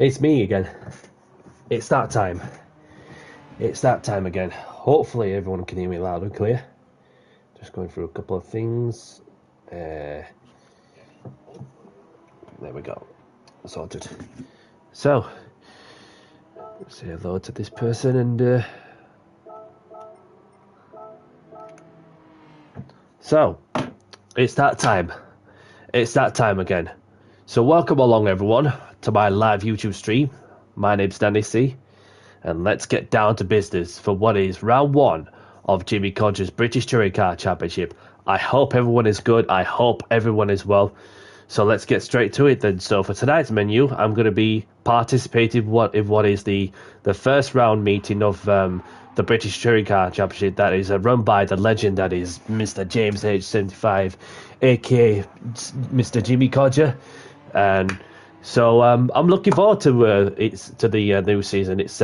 It's me again. It's that time. It's that time again. Hopefully everyone can hear me loud and clear. Just going through a couple of things. There we go. Sorted. So, say hello to this person and so, it's that time. It's that time again. So welcome along everyone to my live YouTube stream. My name's Danny C. And let's get down to business for what is round one of Jimmy Codger's British Touring Car Championship. I hope everyone is good. I hope everyone is well. So let's get straight to it then. So for tonight's menu, I'm going to be participating in what is the first round meeting of the British Touring Car Championship that is run by the legend that is Mr. James H75, aka Mr. Jimmy Codger. And so I'm looking forward to the new season. It's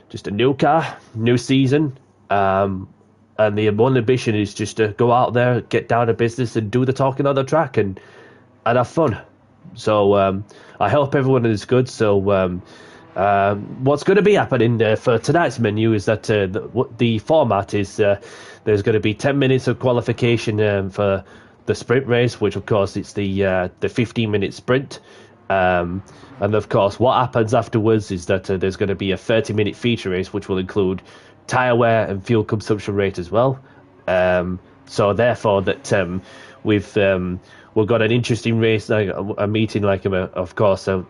just a new car, new season, and the one ambition is just to go out there, get down to business, and do the talking on the track and have fun. So I hope everyone is good. So what's going to be happening for tonight's menu is that the format is there's going to be 10 minutes of qualification for the sprint race, which of course it's the 15-minute sprint. And of course, what happens afterwards is that there's going to be a 30-minute feature race, which will include tyre wear and fuel consumption rate as well. So therefore, that we've got an interesting race, like a meeting, like of course, to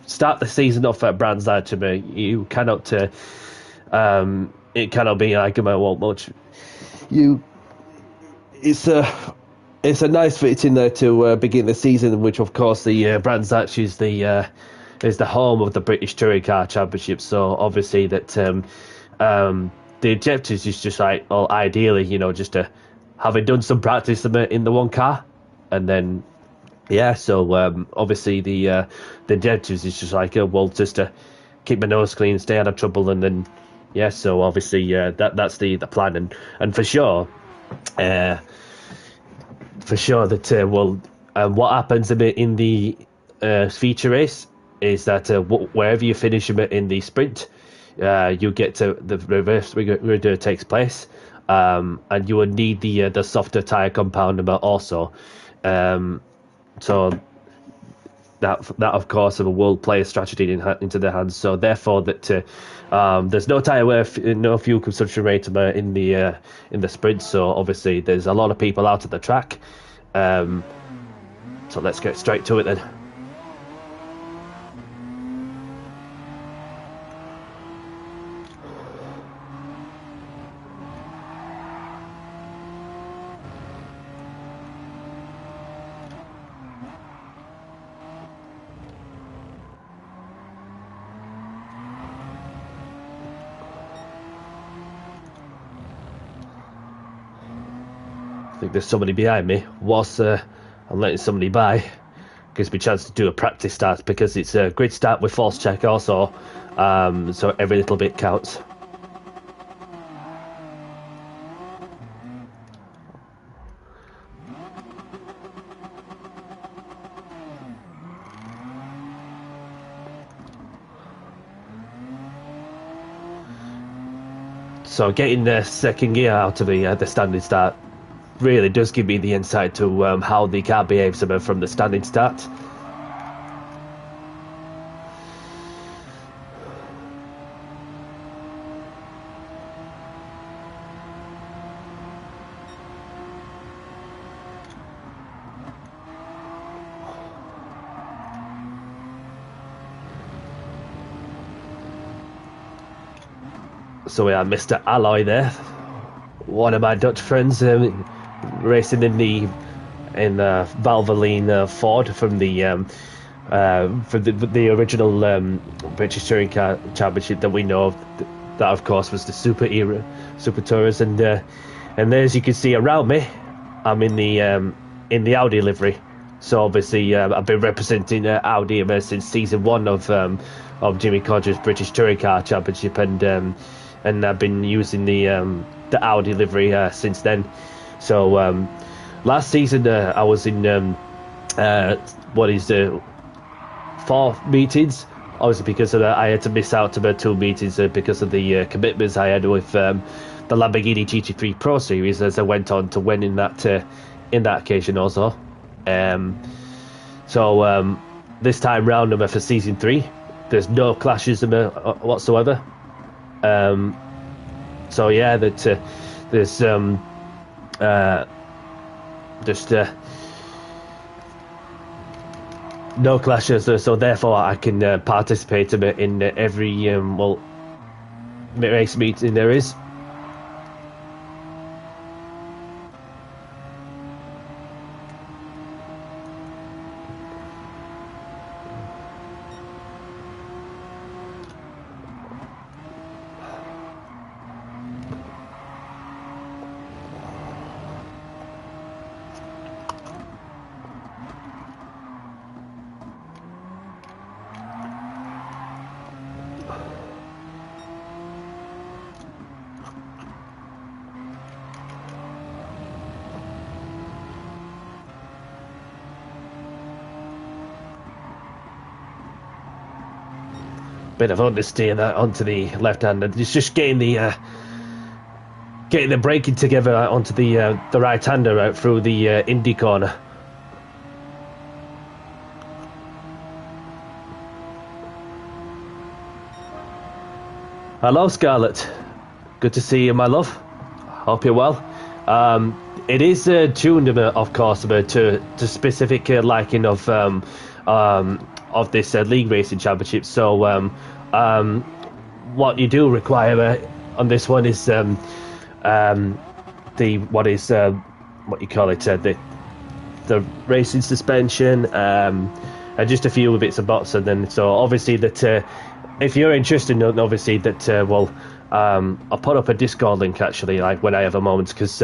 start the season off at Brands Hatch. You cannot, it cannot be like much. It's a nice fit in there to begin the season, which of course the Brands Hatch is the home of the British Touring Car Championship. So obviously that the objective is just like, well, ideally, just to having done some practice in the one car, and then so obviously the objective is just like, well, just to keep my nose clean, stay out of trouble, and then so obviously that's the plan, and for sure. For sure that what happens in the feature race is that wherever you finish in the sprint, you get to the reverse rigor takes place, and you will need the softer tire compound also. So that of course will play a strategy into their hands. So therefore that there's no tire wear, no fuel consumption rate in the sprint. So obviously there's a lot of people out of the track. So let's get straight to it then. I think there's somebody behind me. Whilst I'm letting somebody by, gives me a chance to do a practice start, because it's a grid start with false check also, so every little bit counts. So getting the second gear out of the standing start really does give me the insight to how the car behaves from the standing start. So we have Mr. Alloy there, one of my Dutch friends, racing in the Valvoline Ford from the original British Touring Car Championship that we know of. That of course was the Super Tourers, and as you can see around me, I'm in the Audi livery. So obviously I've been representing Audi since season 1 of Jimmy Codger's British Touring Car Championship, and I've been using the Audi livery since then. So last season I was in 4 meetings, obviously because of that, I had to miss out to the 2 meetings because of the commitments I had with the Lamborghini GT3 Pro Series as I went on to win in that occasion also. So this time round, for season 3, there's no clashes whatsoever. So yeah, that there's just no clashes, so therefore I can participate in every race meeting there is. Bit of understeer that onto the left hand, and it's just getting the braking together onto the right hander out through the Indy corner. Hello, Scarlett. Good to see you, my love. Hope you're well. It is tuned, of course, to specific liking of this league racing championship. So what you do require on this one is what you call it, the racing suspension, and just a few bits of bots. And then so obviously that if you're interested, obviously that I'll put up a Discord link actually, like when I have a moment, because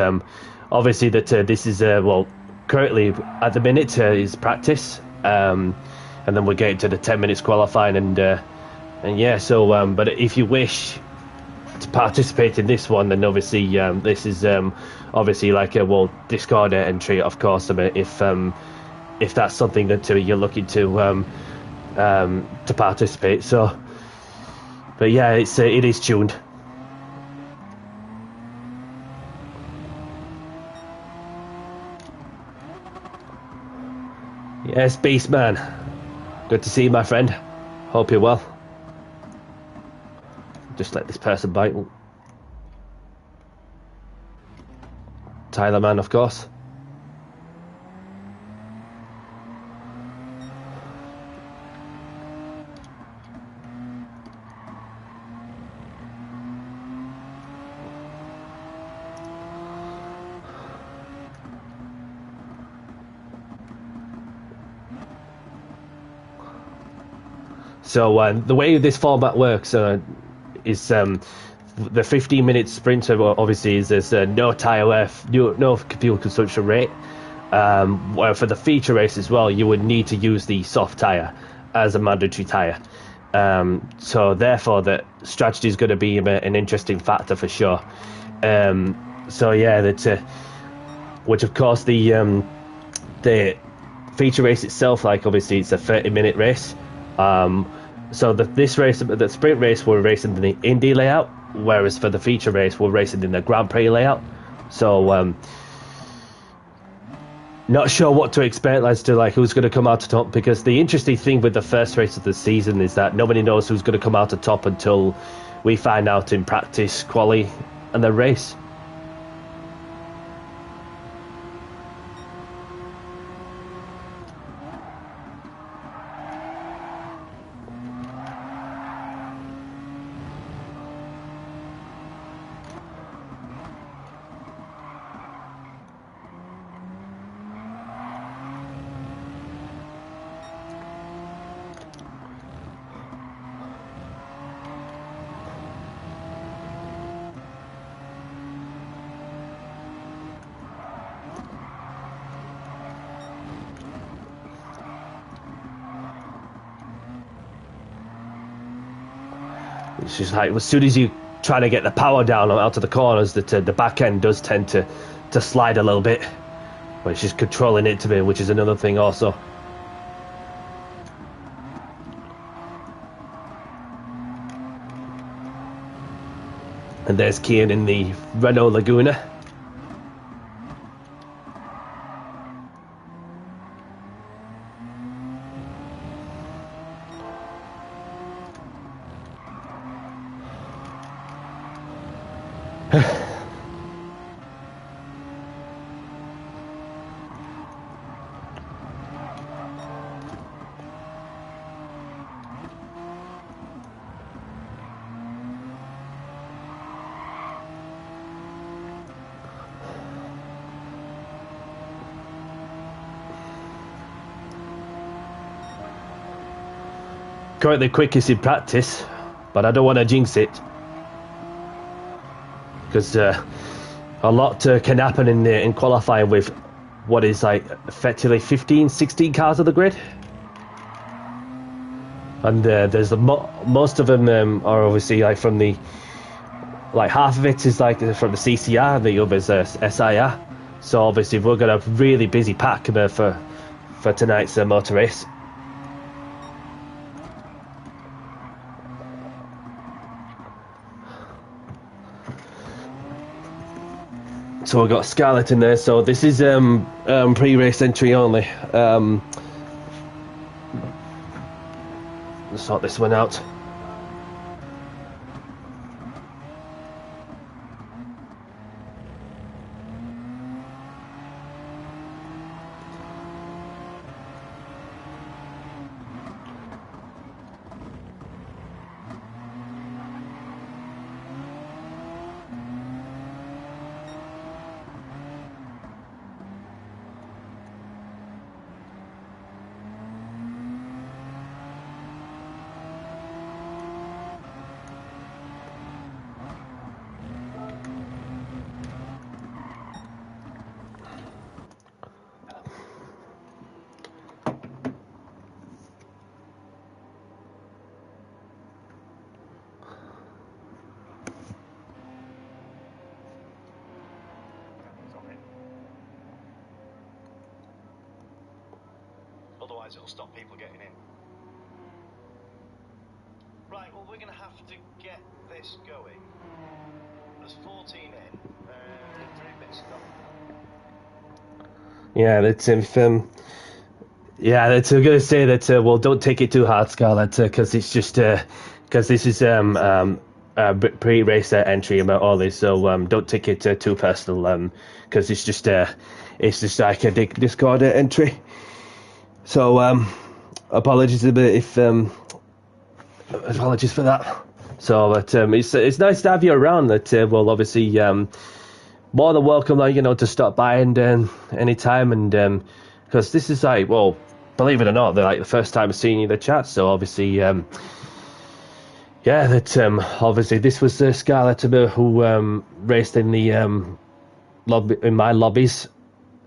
obviously that this is currently at the minute is practice. And then we'll get to the 10 minutes qualifying, and yeah. So, but if you wish to participate in this one, then obviously this is obviously like a Discord entry, of course. If that's something that you're looking to participate. So, but yeah, it is tuned. Yes, Beastman. Good to see you, my friend. Hope you're well. Just let this person bite. Tyler Man, of course. So the way this format works is the 15-minute sprint. Obviously, there's no tyre wear, no fuel consumption rate. Where for the feature race as well, you would need to use the soft tyre as a mandatory tyre. So therefore, the strategy is going to be an interesting factor for sure. So yeah, that which of course the feature race itself, like obviously it's a 30-minute race. So this race, the sprint race, we're racing in the Indy layout, whereas for the feature race, we're racing in the Grand Prix layout. So not sure what to expect as to like who's going to come out to top, because the interesting thing with the first race of the season is that nobody knows who's going to come out to top until we find out in practice, quali, and the race. It's just like as soon as you try to get the power down out of the corners, that the back end does tend to slide a little bit. But it's just controlling it to me, which is another thing also. And there's Kian in the Renault Laguna. Currently quickest in practice, but I don't want to jinx it because a lot can happen in qualifying with what is like effectively 15, 16 cars on the grid, and there's most of them are obviously like from the half of it is like from the CCR, and the others SIR. So obviously we're gonna have a really busy pack for tonight's motor race. So we've got Scarlett in there. So this is pre-race entry only. Let's sort this one out. Otherwise it'll stop people getting in. Right, well we're going to have to get this going. There's 14 in, 3 bits to go. Yeah, that's yeah, that's I'm gonna say that. Well, don't take it too hard, Scarlett, because it's just because this is pre-race entry about all this, so don't take it too personal, because it's just like a Discord entry. So apologies a bit if apologies for that. So, but it's nice to have you around. That well, obviously more than welcome, like, to stop by and anytime, and because this is like, well, believe it or not, they're like the first time seeing you in the chat. So obviously, yeah, that obviously this was Scarlett who raced in the lobby, in my lobbies.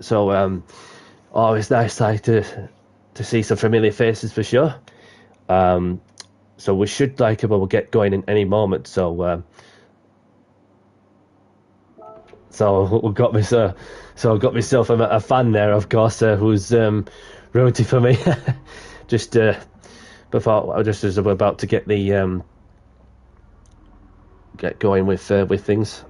So always nice like to see some familiar faces for sure. So we should like we'll get going in any moment. So we've got this. So I've got myself a fan there, of course, who's rooting for me. Just before, just as we're about to get the get going with things.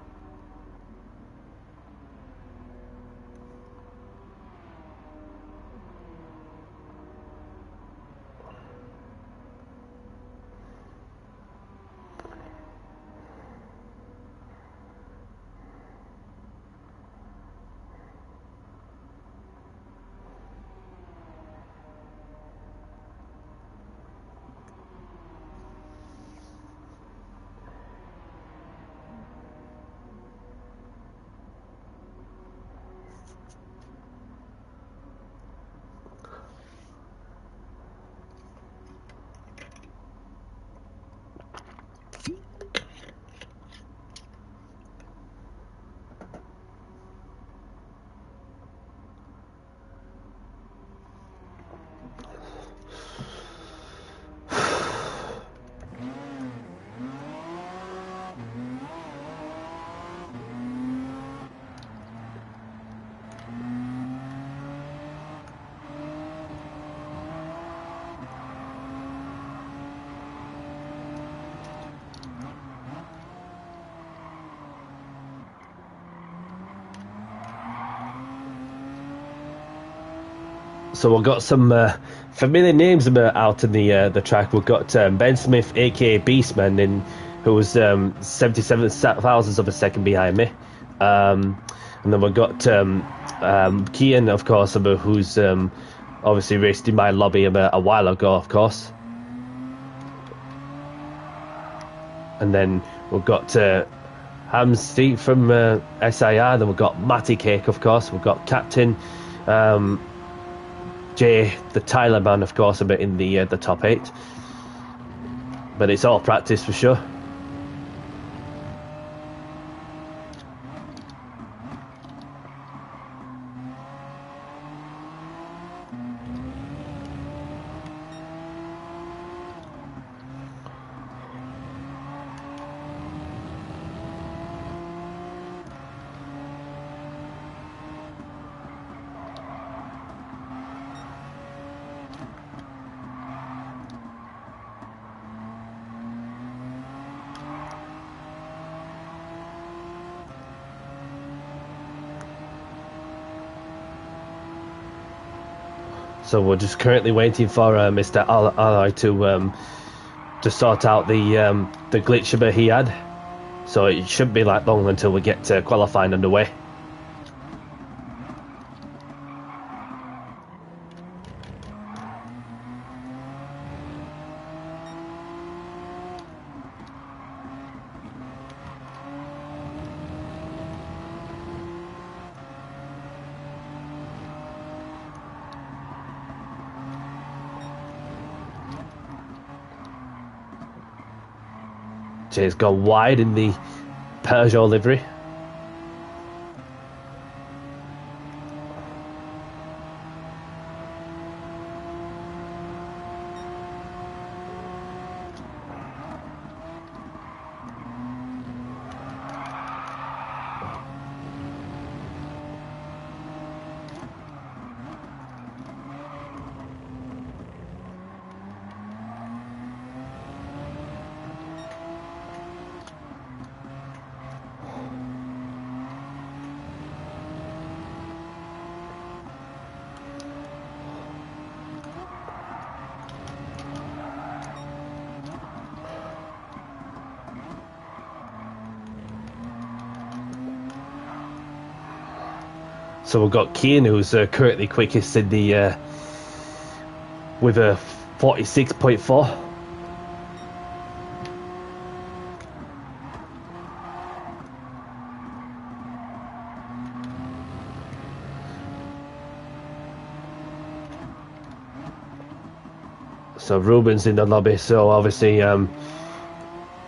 So we've got some familiar names out in the track. We've got Ben Smith, aka Beastman, who was 77 thousandths of a second behind me. And then we've got Kian, of course, who's obviously raced in my lobby a while ago, of course. And then we've got Ham's Steve from SIR. Then we've got Matty Cake, of course. We've got Captain Jay, the Tyler man, of course, a bit in the top 8. But it's all practice for sure. So we're just currently waiting for Mr. Ally to sort out the glitch that he had. So it shouldn't be that long until we get qualifying underway. Jay's gone wide in the Peugeot livery. So we've got Kian, who's currently quickest in the with a 46.4. So Ruben's in the lobby. So obviously, I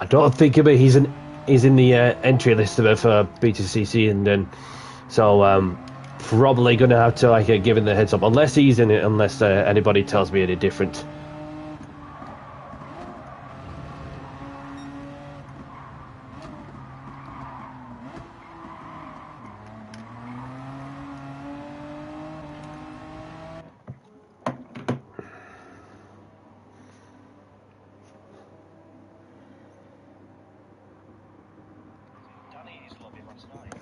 don't think of it. He's in the entry list of it for BTCC, and then so probably going to have to give him the heads up, unless he's in it, unless anybody tells me any different. Danny's lobby last night.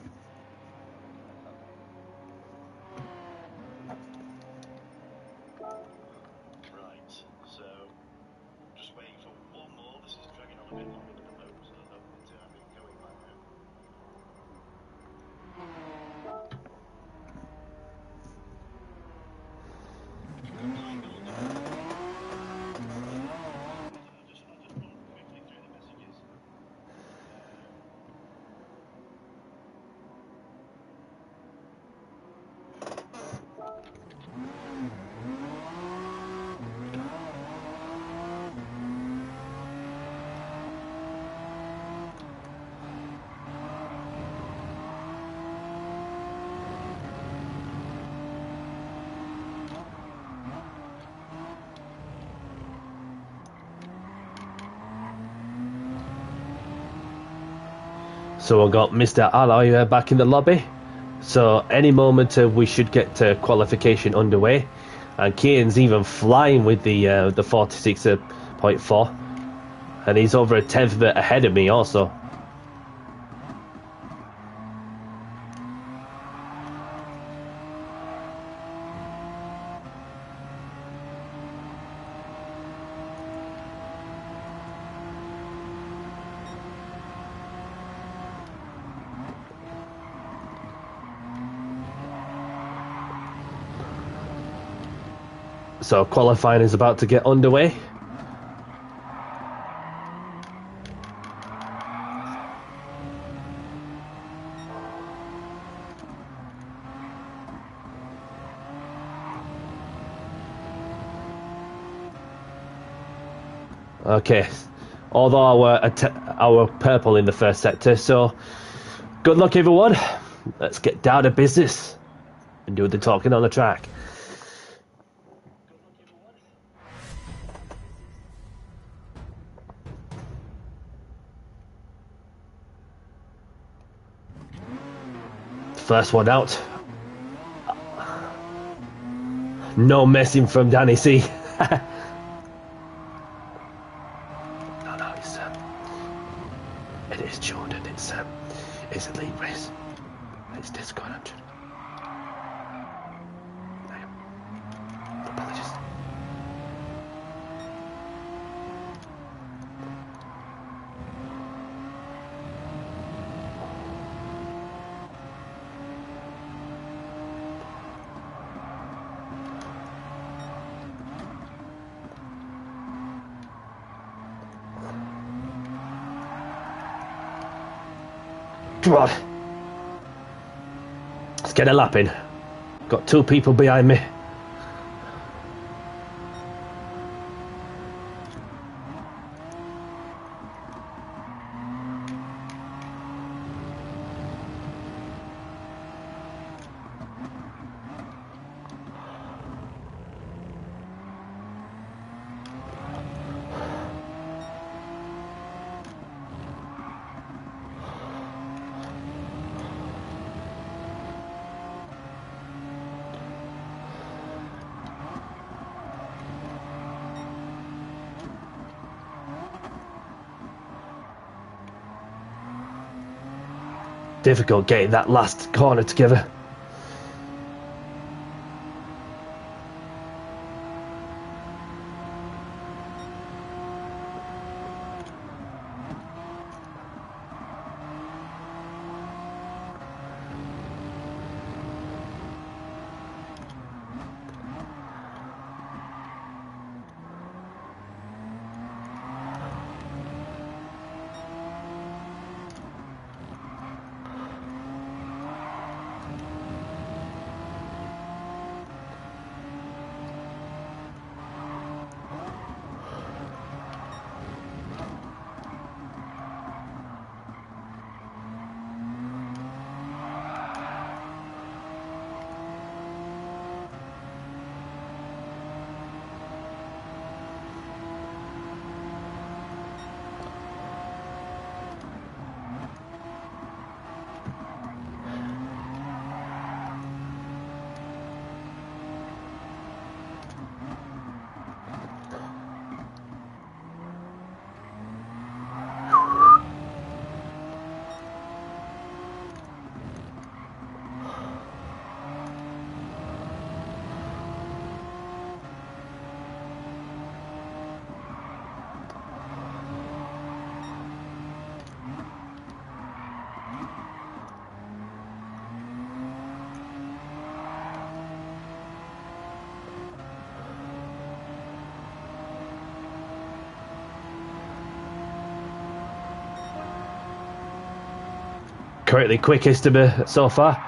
Right, so just waiting for one more. This is dragging on a bit longer than the moment, so I don't want to have it going by now. I just want quickly through the messages. So I've got Mr. Alloy back in the lobby. So any moment we should get qualification underway. And Kian's even flying with the 46.4. And he's over a tenth of it ahead of me also. So qualifying is about to get underway. Okay, although our purple in the first sector, so good luck everyone. Let's get down to business and do the talking on the track. First one out. No messing from Danny C. No, it is Jordan. It's a lead race. It's Disco 100. Apologies. Come on. Let's get a lap in. Got 2 people behind me. Difficult getting that last corner together. Currently quickest of it so far.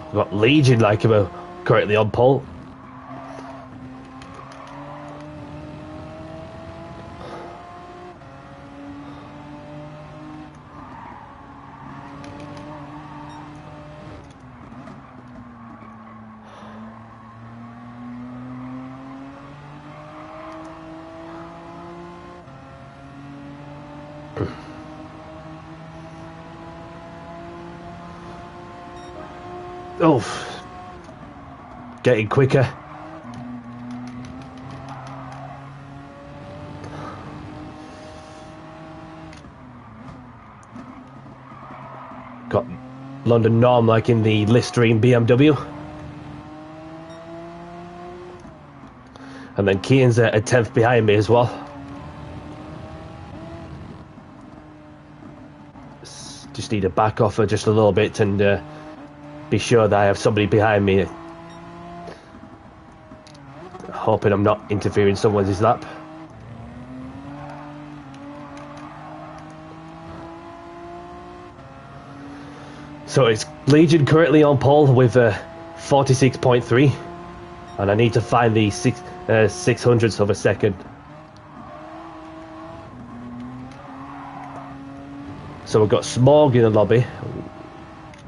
We've got Legion like him currently on pole. Oh, getting quicker. Got London Norm like in the Listerine BMW. And then Keane's a 10th behind me as well. Just need to back off just a little bit and be sure that I have somebody behind me. Hoping I'm not interfering someone's lap. So it's Legion currently on pole with 46.3, and I need to find the 600ths of a second. So we've got Smog in the lobby.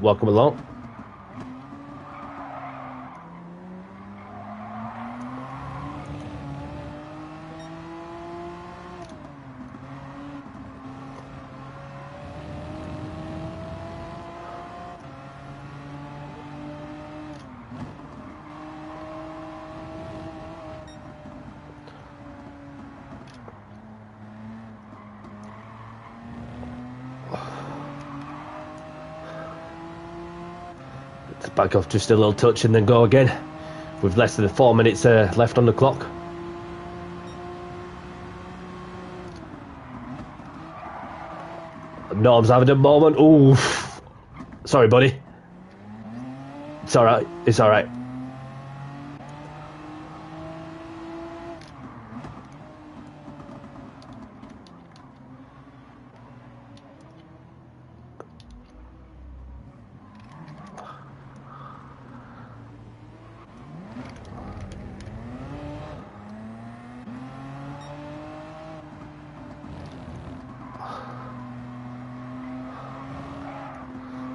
Welcome along. Let's back off just a little touch and then go again. With less than 4 minutes left on the clock. Norm's having a moment. Ooh. Sorry, buddy. It's alright. It's alright.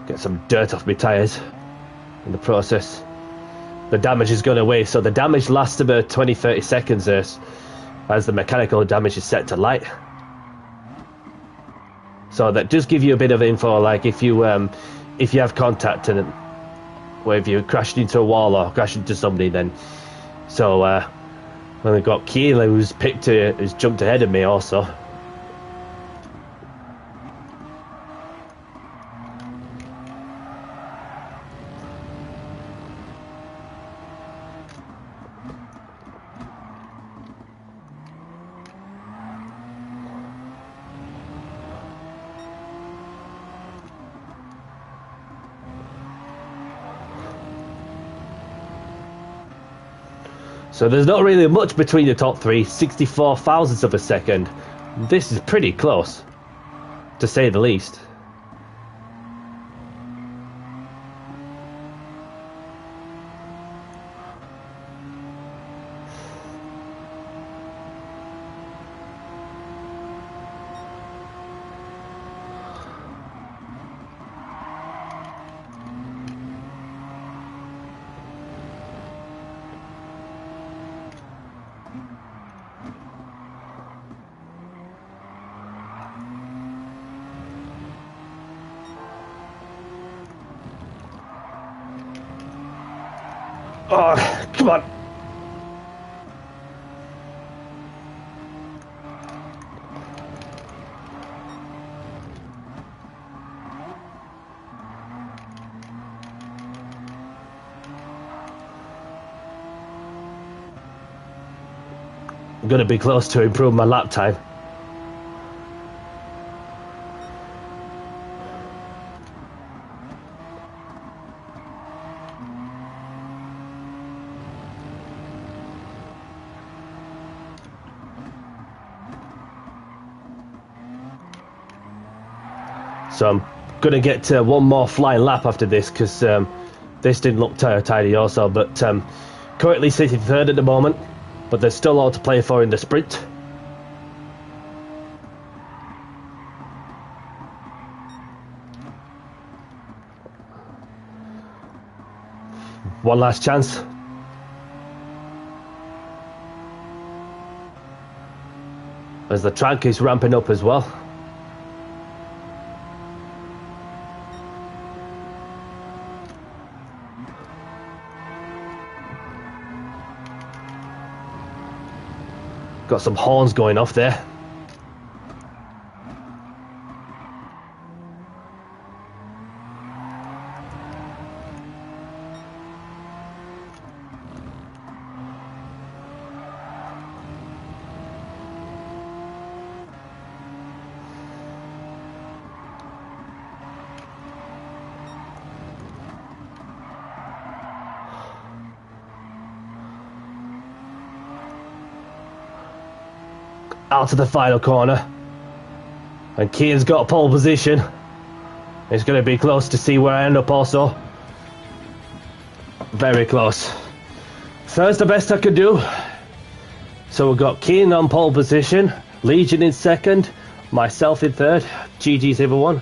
Get some dirt off my tyres in the process. The damage is going away, so the damage lasts about 20-30 seconds as the mechanical damage is set to light. So that does give you a bit of info, like if you have contact and where if you crashed into a wall or crashed into somebody, then so when we've got Keela who's jumped ahead of me also. So there's not really much between the top three, 64 thousandths of a second. This is pretty close, to say the least. Oh, come on. I'm going to be close to improving my lap time. So I'm going to get one more flying lap after this because this didn't look tidy also. But currently sitting third at the moment, but there's still all to play for in the sprint. One last chance. As the track is ramping up as well. Got some horns going off there. Out to the final corner. And Keane's got a pole position. It's going to be close to see where I end up also. Very close. Third's the best I could do. So we've got Keane on pole position, Legion in second, myself in third, GT7 one.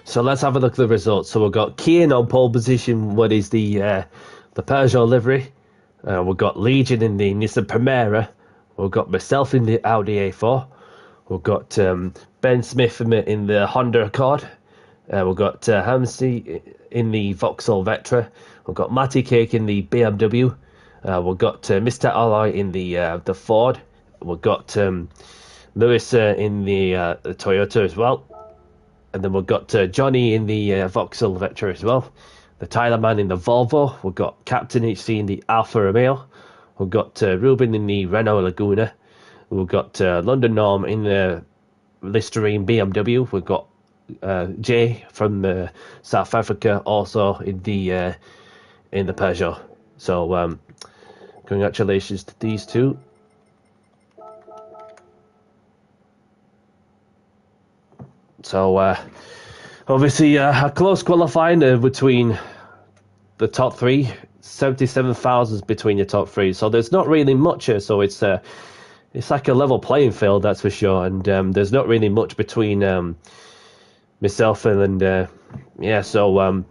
So let's have a look at the results. So we've got Keane on pole position, what is the Peugeot livery. We've got Legion in the Nissan Primera. We've got myself in the Audi A4. We've got Ben Smith in the Honda Accord. We've got Hamsey in the Vauxhall Vectra. We've got Matty Cake in the BMW. We've got Mr. Alloy in the Ford. We've got Lewis in the Toyota as well. And then we've got Johnny in the Vauxhall Vectra as well. The Tyler Man in the Volvo. We've got Captain HC in the Alfa Romeo. We've got Ruben in the Renault Laguna. We've got London Norm in the Listerine BMW. We've got Jay from South Africa also in the Peugeot. So congratulations to these two. So obviously a close qualifying between the top three. 77,000 between your top three. So there's not really much here. So it's like a level playing field, that's for sure. And there's not really much between myself and yeah. So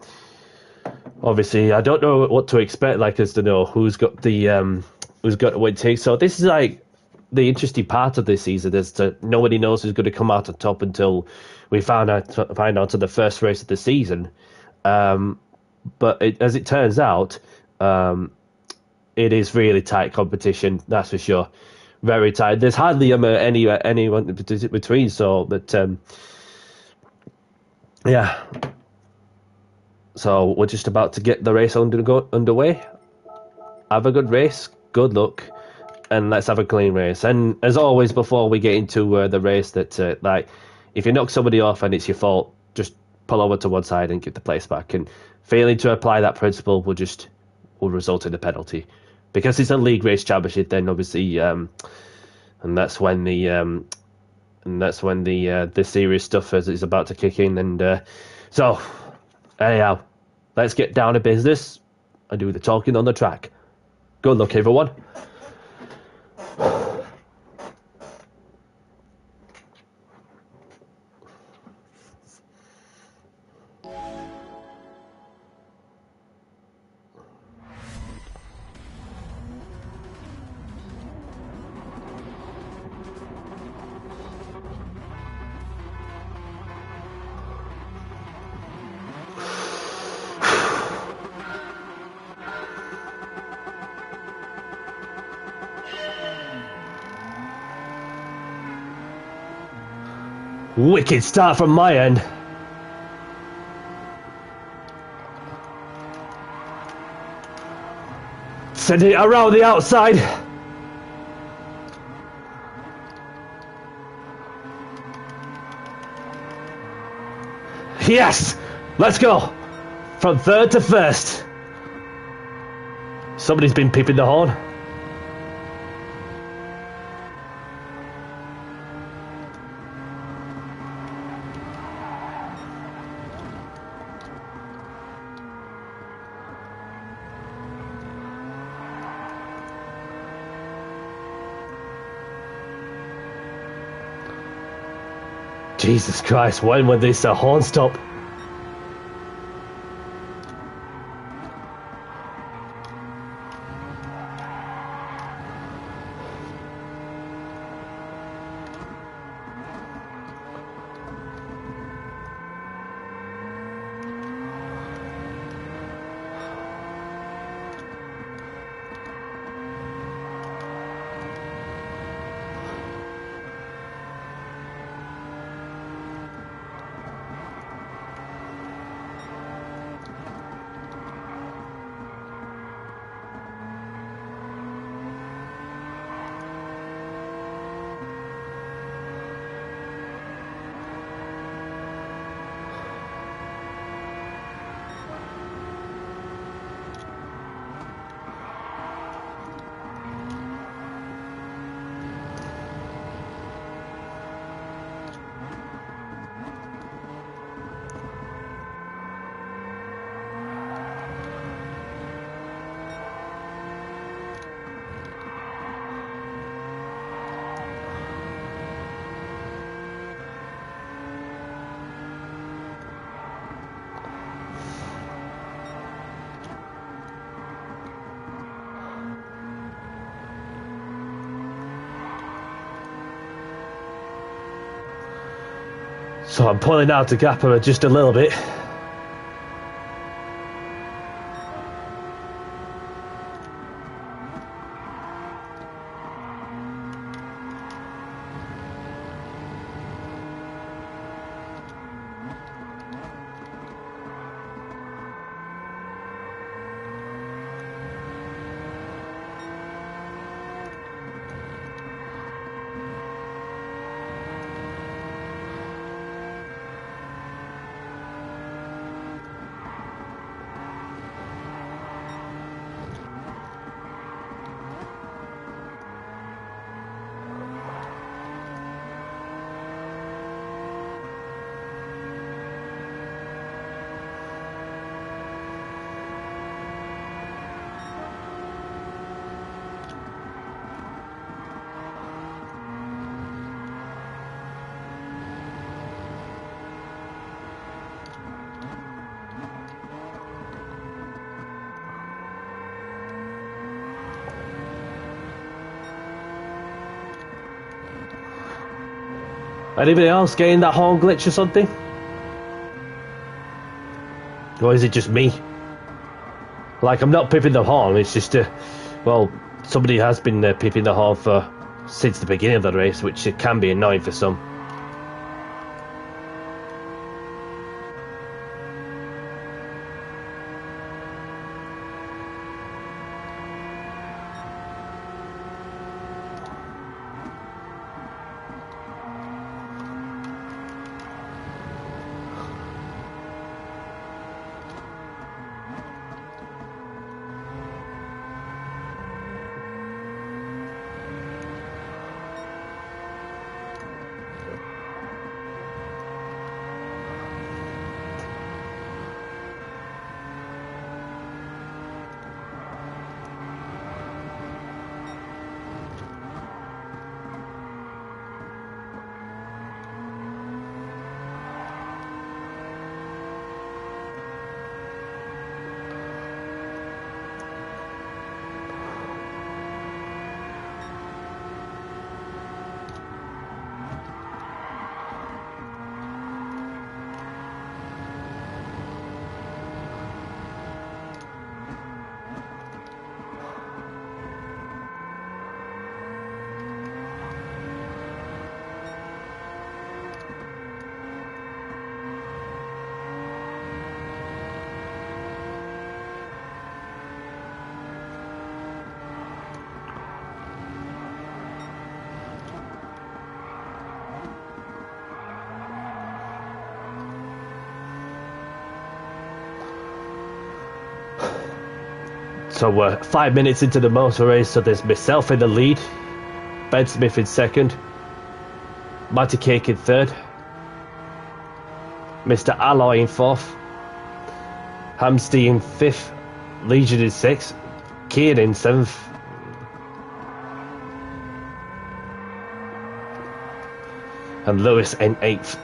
obviously I don't know what to expect. Like as to know who's got the win take. So this is like the interesting part of this season. Is that nobody knows who's going to come out on top until we find out to the first race of the season. But as it turns out, it is really tight competition. That's for sure. Very tight. There's hardly anyone between. So that yeah. So we're just about to get the race underway. Have a good race. Good luck. And let's have a clean race. And as always, before we get into the race, that like if you knock somebody off and it's your fault, just pull over to one side and give the place back. And failing to apply that principle will result in a penalty, because it's a league race championship. Then obviously, and that's when the serious stuff is about to kick in. And so anyhow, let's get down to business and do the talking on the track. Good luck, everyone. Wicked start from my end. Send it around the outside. Yes! Let's go! From third to first. Somebody's been peeping the horn. Jesus Christ, when will this horn stop? So I'm pulling out the gap just a little bit. Anybody else getting that horn glitch or something? Or is it just me? Like, I'm not pipping the horn, it's just well, somebody has been pipping the horn since the beginning of the race, which can be annoying for some. So we're 5 minutes into the motor race, so there's myself in the lead, Ben Smith in second, Matty Cake in third, Mr. Alloy in fourth, Hamsty in fifth, Legion in sixth, Kian in seventh, and Lewis in eighth.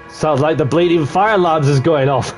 Sounds like the bleeding fire alarms is going off.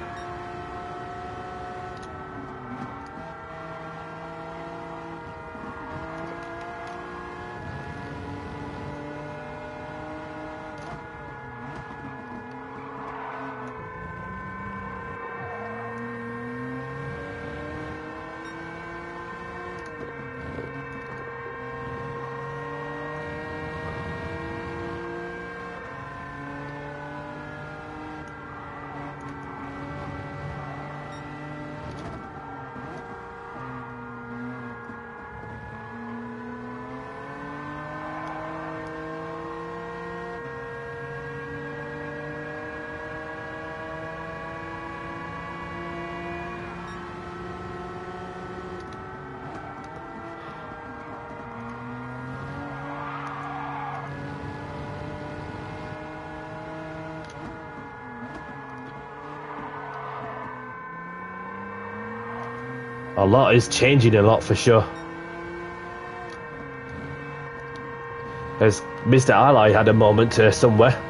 A lot is changing, a lot for sure. As Mr. Ally had a moment somewhere.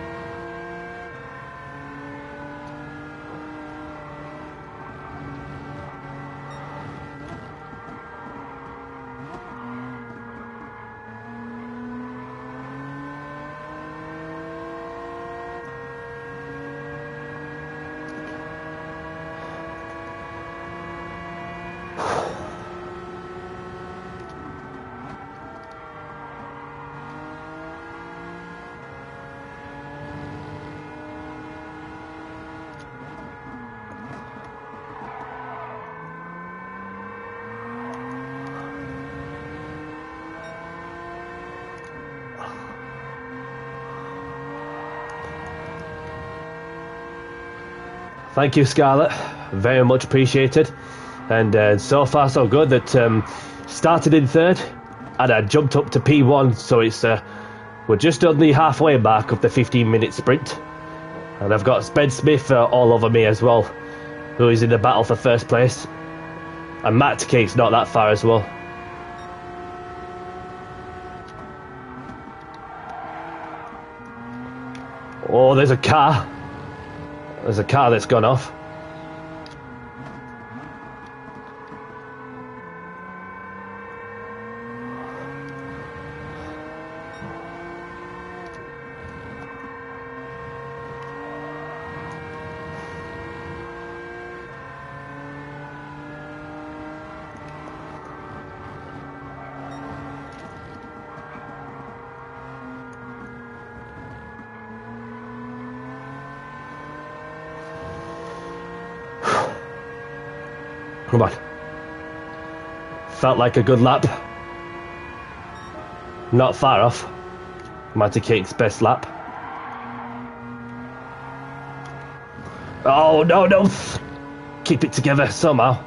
Thank you, Scarlett. Very much appreciated. And so far so good. That started in third, and I jumped up to P1. So it's we're just on the halfway mark of the 15-minute sprint, and I've got Ben Smith all over me as well, who is in the battle for first place, and Matt Cake's not that far as well. Oh, there's a car. There's a car that's gone off. Come on. Felt like a good lap. Not far off Matty Cake's best lap. Oh, no. Keep it together somehow.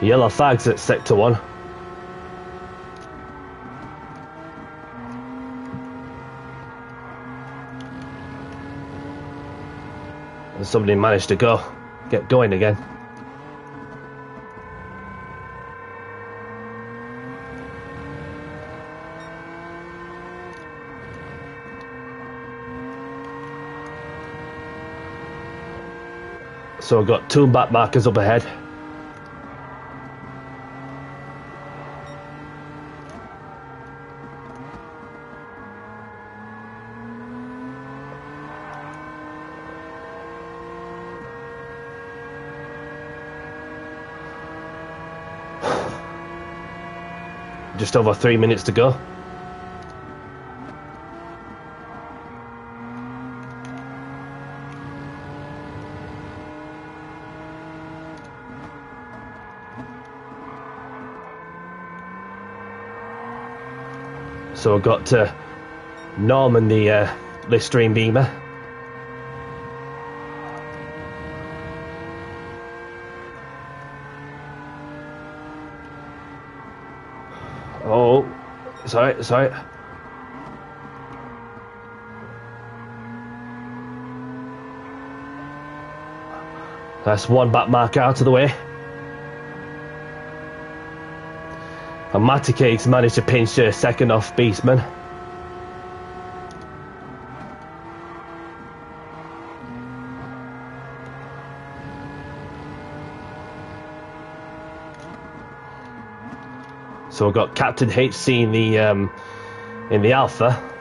Yellow flags at sector 1. And somebody managed to get going again. So I've got 2 back markers up ahead. Just over 3 minutes to go. So I got Norman the Listerine Beamer. Oh, sorry. That's 1 back marker out of the way. And Matty Cakes managed to pinch a second off Beastman. So we've got Captain HC in the Alpha.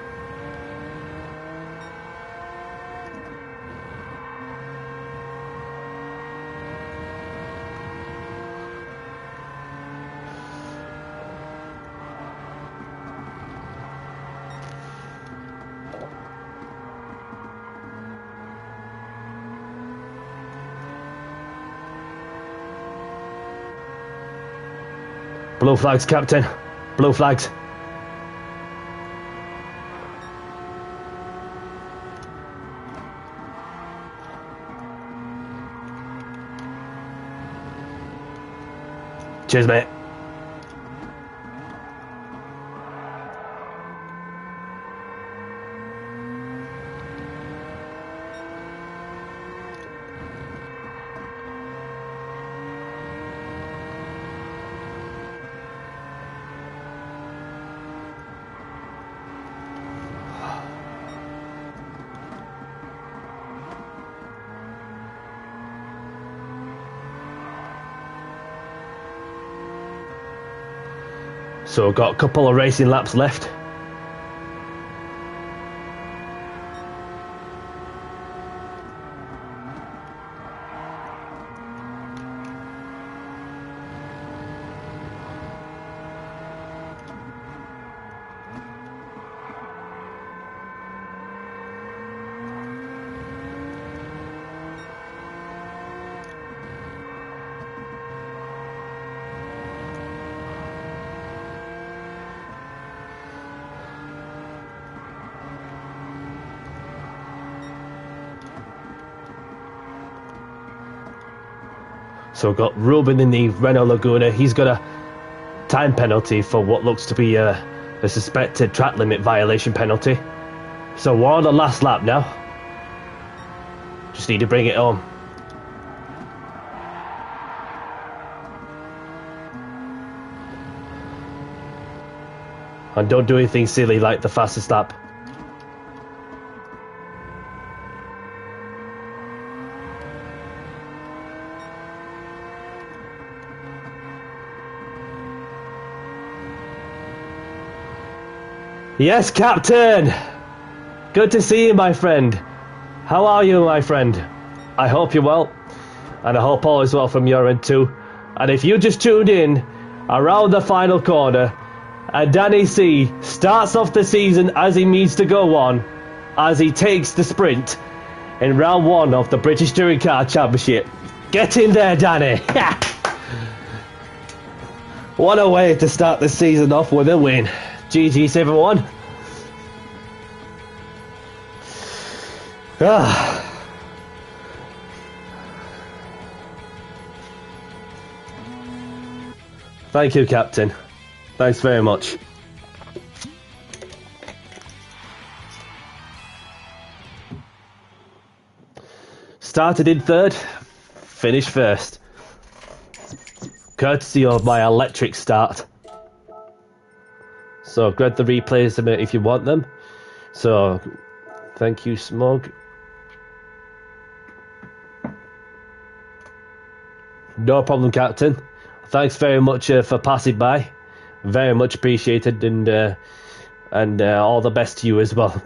Blue flags, Captain. Blue flags. Cheers, mate. So we've got a couple of racing laps left. So we've got Ruben in the Renault Laguna. He's got a time penalty for what looks to be a suspected track limit violation penalty. So we're on the last lap now. Just need to bring it home. And don't do anything silly like the fastest lap. Yes, Captain! Good to see you, my friend. How are you, my friend? I hope you're well, and I hope all is well from your end too. And if you just tuned in, around the final corner, and Danny C starts off the season as he needs to go on, as he takes the sprint in round 1 of the British Touring Car Championship. Get in there, Danny! What a way to start the season off with a win. GT7 won. Thank you, Captain. Thanks very much. Started in third, finished first. Courtesy of my electric start. So grab the replays if you want them. So, thank you, Smog. No problem, Captain. Thanks very much for passing by. Very much appreciated, and all the best to you as well.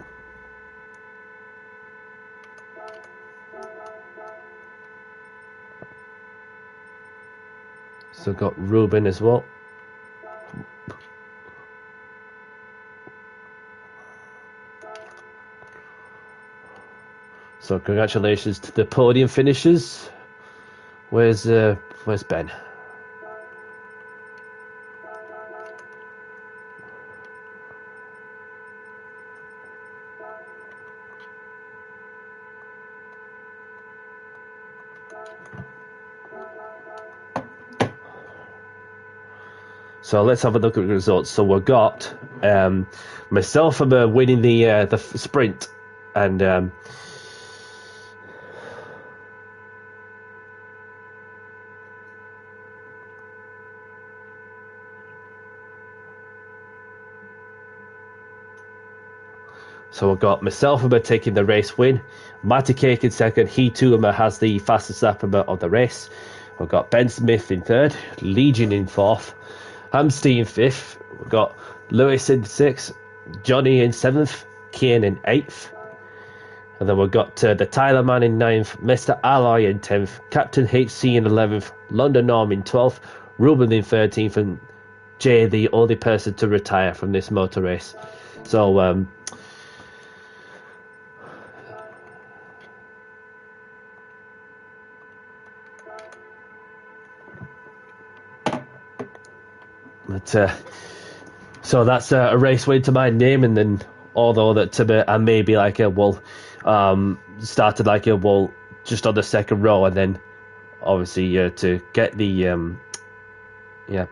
So got Ruben as well. So congratulations to the podium finishers. Where's Ben? So let's have a look at the results. So we've got myself, I'm winning the sprint, and so we've got myself, I'm taking the race win. Matty Cake in second. He too has the fastest lap of the race. We've got Ben Smith in third, Legion in fourth, Hamsty in fifth. We've got Lewis in sixth, Johnny in seventh, Kane in eighth. And then we've got the Tyler Man in ninth, Mr. Alloy in 10th, Captain HC in 11th, London Norm in 12th, Ruben in 13th, and Jay, the only person to retire from this motor race. So, so that's a race win to my name, and then although that to me, I may be like started like just on the second row, and then obviously to get the yeah.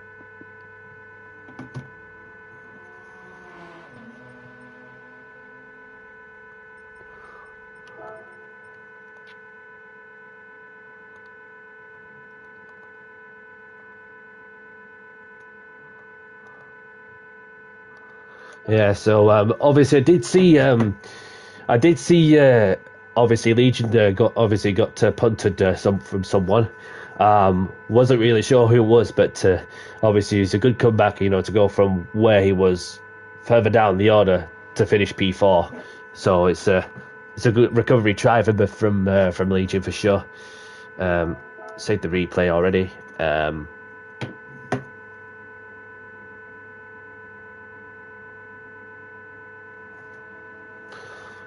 Yeah, so obviously I did see obviously Legion got punted from someone. Wasn't really sure who it was, but obviously it's a good comeback, to go from where he was further down the order to finish P4. So it's a good recovery try from Legion for sure. Saved the replay already.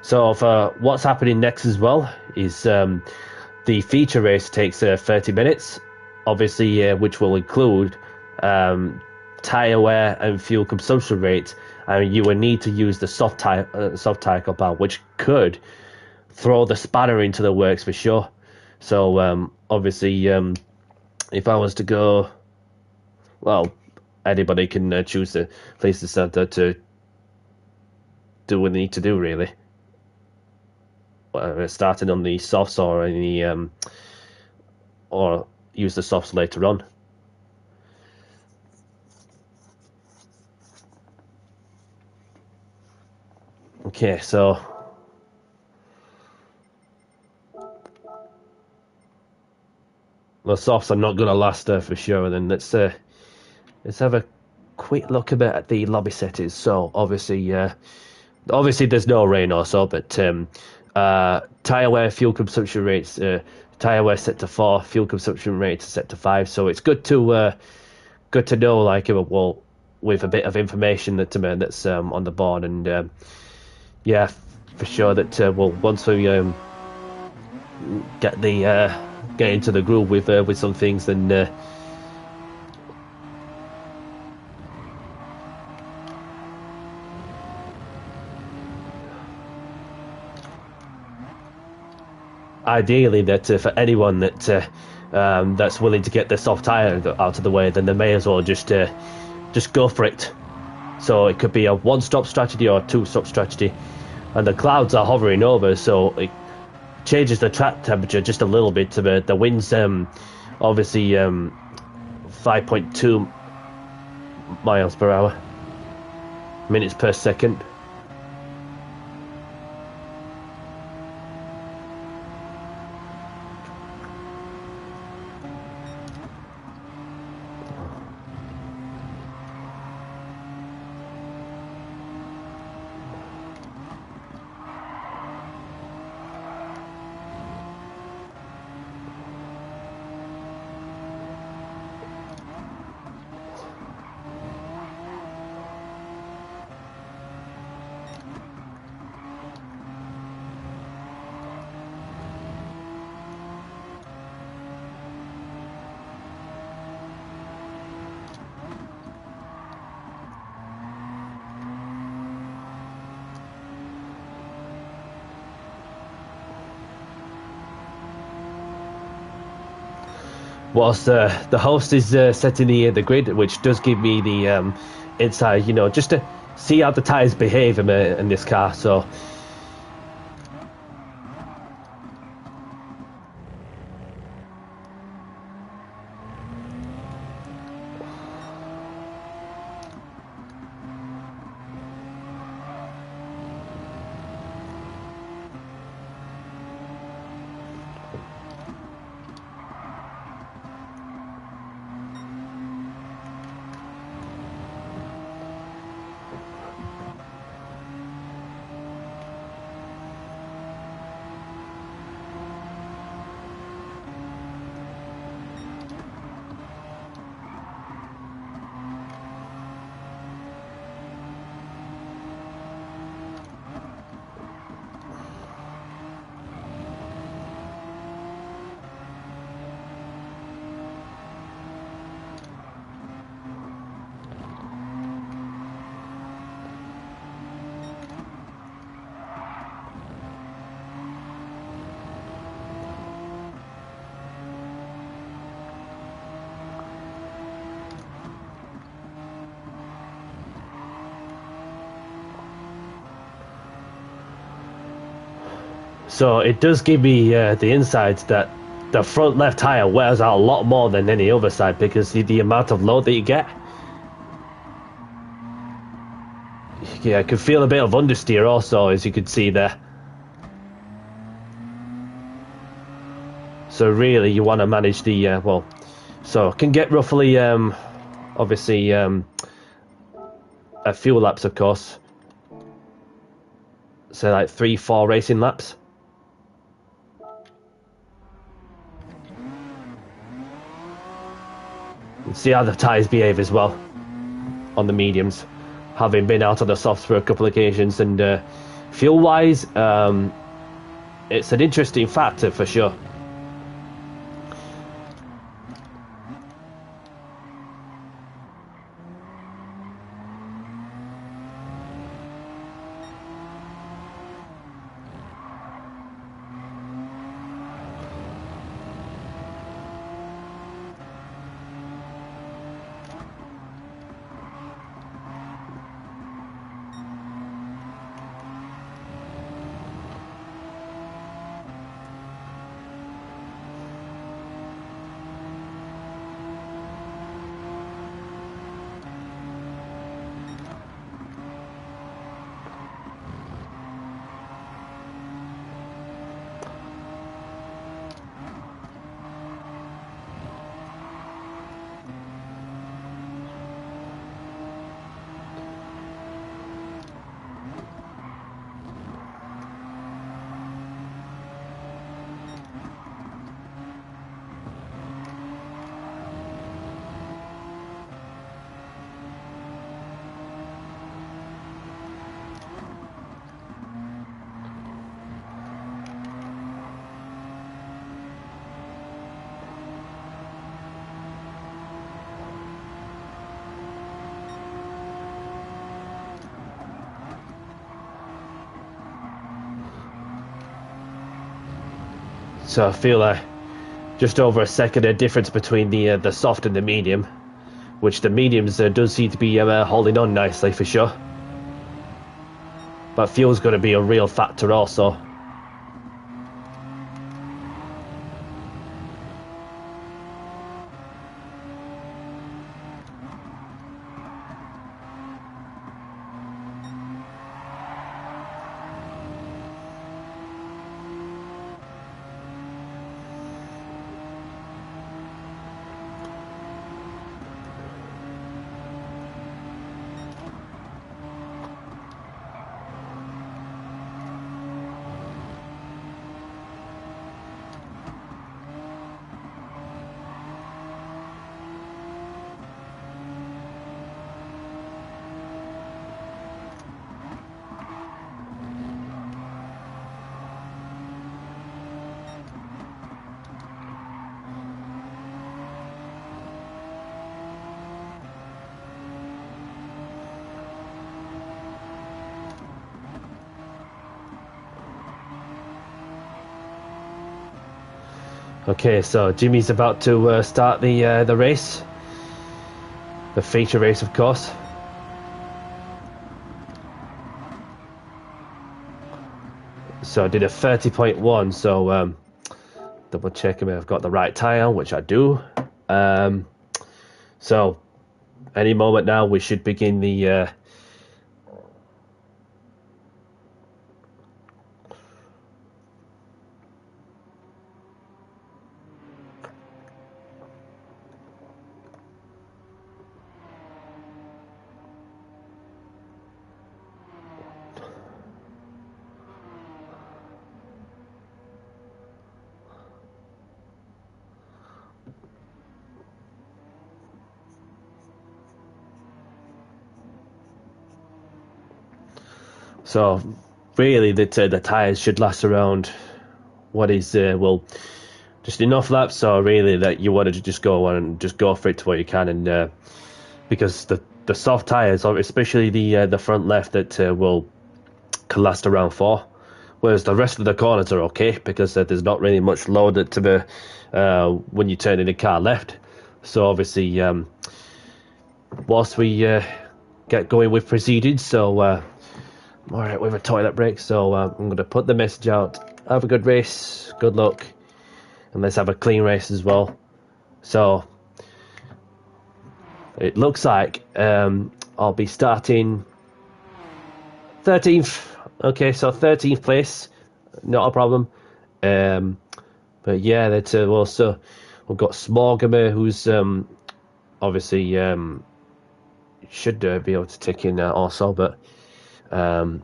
So for what's happening next as well is the feature race takes 30 minutes, obviously, which will include tyre wear and fuel consumption rate. And you will need to use the soft tire compound, which could throw the spanner into the works for sure. So obviously, if I was to go, well, anybody can choose to place the center to do what they need to do, really. Starting on the softs or any or use the softs later on. Okay, so the softs are not going to last for sure. And then let's have a quick look a bit at the lobby settings. So obviously there's no rain or so, but tyre wear, fuel consumption rates, tyre wear set to 4, fuel consumption rate set to 5. So it's good to know, like, well, with a bit of information that's on the board, and yeah, for sure that once we get into the groove with some things, then ideally that for anyone that that's willing to get the soft tyre out of the way, then they may as well just go for it. So it could be a one-stop strategy or a two-stop strategy. And the clouds are hovering over, so it changes the track temperature just a little bit. The wind's obviously 5.2 miles per hour, minutes per second. Whilst the host is setting the grid, which does give me the inside, just to see how the tyres behave in this car. So So it does give me the insights that the front left tyre wears out a lot more than any other side because the amount of load that you get. Yeah, I can feel a bit of understeer also, as you can see there. So really you want to manage the, so can get roughly, obviously, fuel laps of course. So like 3-4 racing laps. See how the tyres behave as well on the mediums, having been out on the softs for a couple of occasions. And fuel wise, it's an interesting factor for sure. So I feel like just over a second a difference between the soft and the medium, which the mediums does seem to be holding on nicely for sure. But fuel's going to be a real factor also. Okay, so Jimmy's about to start the race, the feature race, of course. So I did a 30.1. So double checking if I've got the right tyre on, which I do. So any moment now we should begin the. So really the tyres should last around what is well just enough laps, so really that you wanted to just go on and just go for it to what you can, and because the soft tyres, especially the front left, that can last around 4, whereas the rest of the corners are okay because there's not really much load to be when you turn in the car left. So obviously whilst we get going with proceedings, so alright, with a toilet break, so I'm going to put the message out. Have a good race, good luck, and let's have a clean race as well. So it looks like I'll be starting 13th. Okay, so 13th place, not a problem. But yeah, that's also we've got Smorgamer, who's obviously should be able to tick in also, but not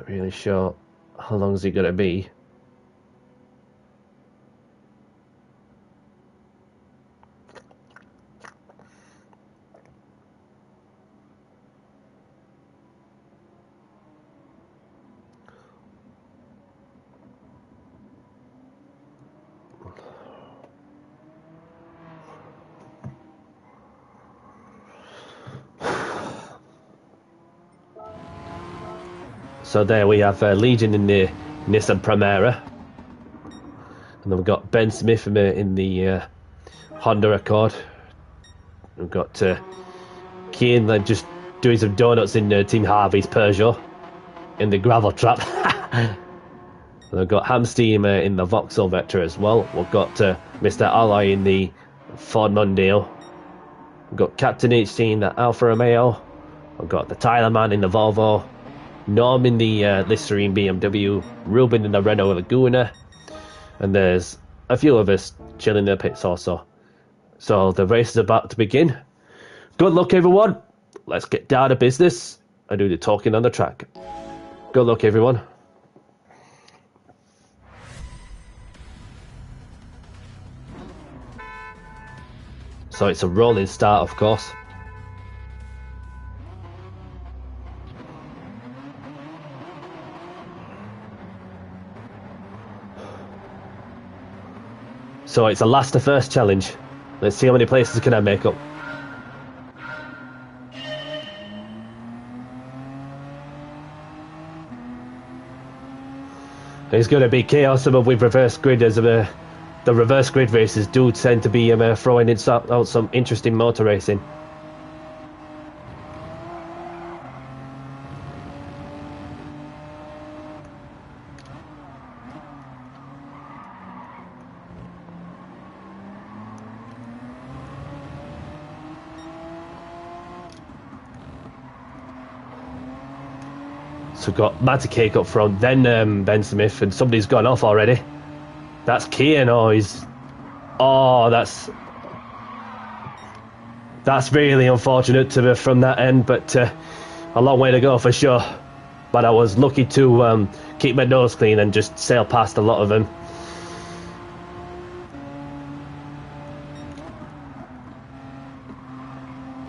really sure how long is he going to be. So there we have Legion in the Nissan Primera, and then we've got Ben Smith in the Honda Accord. We've got Keane just doing some donuts in Team Harvey's Peugeot in the gravel trap. And we've got Hamstein in the Vauxhall Vector as well. We've got Mr. Alloy in the Ford Mondeo. We've got Captain HC in the Alfa Romeo. We've got the Tyler Man in the Volvo. Norm in the Listerine BMW, Ruben in the Renault Laguna, and there's a few of us chilling in the pits also. So the race is about to begin. Good luck, everyone. Let's get down to business and do the talking on the track. Good luck, everyone. So it's a rolling start, of course. So it's a last to first challenge. Let's see how many places can I make up. It's going to be chaos with reverse grid as the reverse grid races do tend to be throwing in out some interesting motor racing. So we've got Matty Cake up front, then Ben Smith, and somebody's gone off already. That's Kian. Oh, that's really unfortunate from that end, but a long way to go for sure. But I was lucky to keep my nose clean and just sail past a lot of them.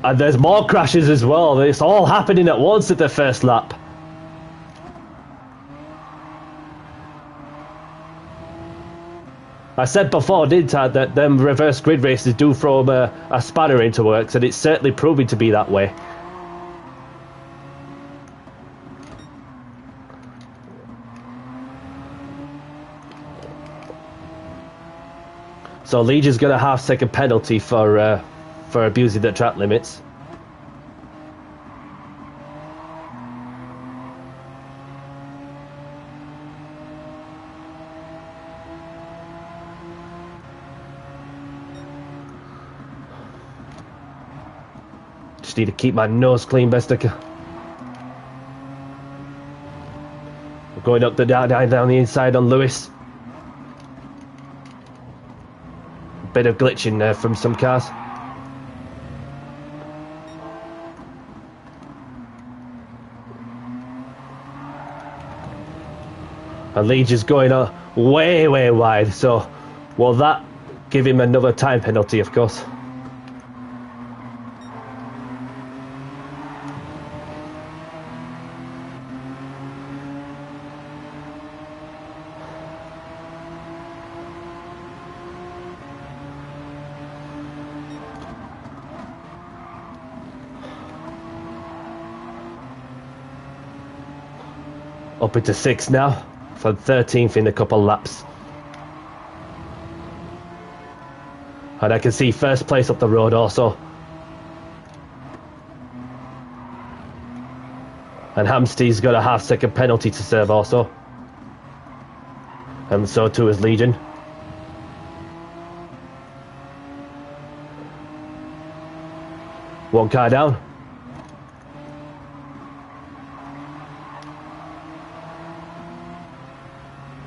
And there's more crashes as well. It's all happening at once at the first lap. I said before, didn't I, that them reverse grid races do throw a spanner into works, and it's certainly proving to be that way. So Legion's got a half-second penalty for abusing the track limits. Just need to keep my nose clean best I can. We're going up the down the inside on Lewis. Bit of glitching there from some cars. And Legion's going way wide, so will that give him another time penalty, of course. Up into 6th now, from 13th in a couple laps. And I can see first place up the road also. And Hamstey's got a half-second penalty to serve also. And so too is Legion. One car down.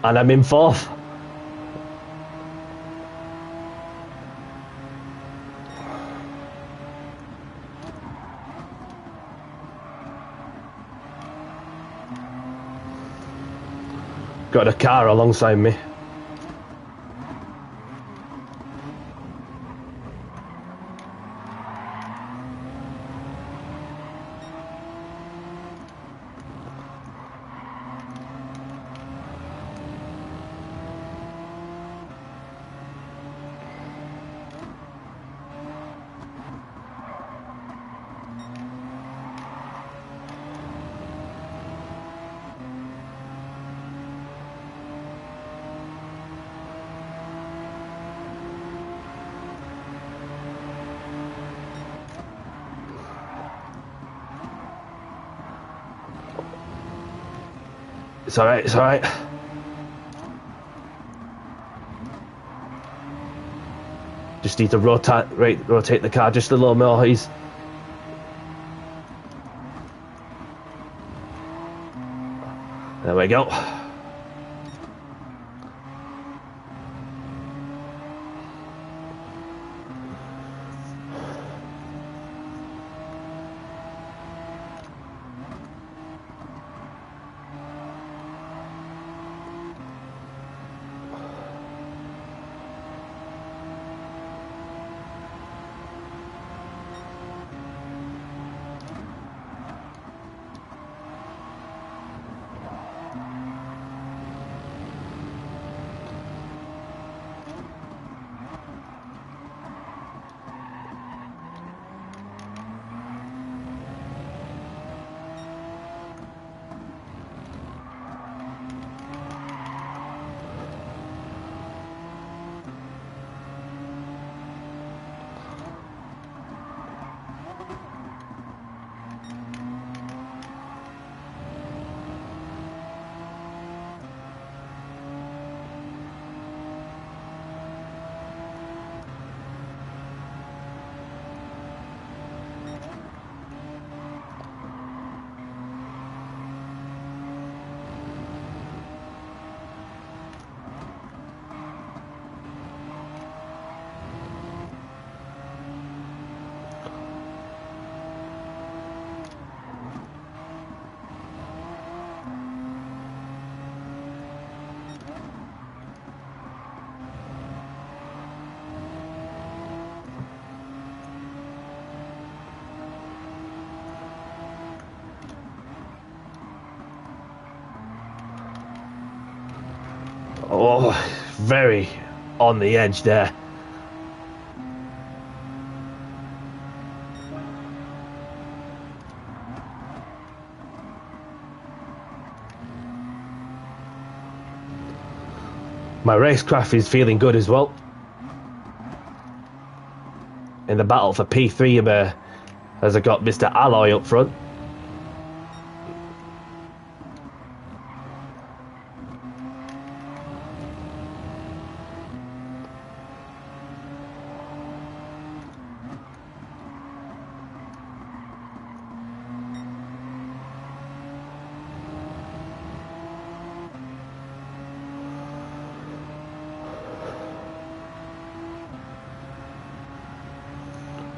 And I'm in 4th. Got a car alongside me. It's alright, it's alright. Just need to rotate the car just a little more. There we go. Oh, very on the edge there. My racecraft is feeling good as well. In the battle for P3, as I got Mr. Alloy up front.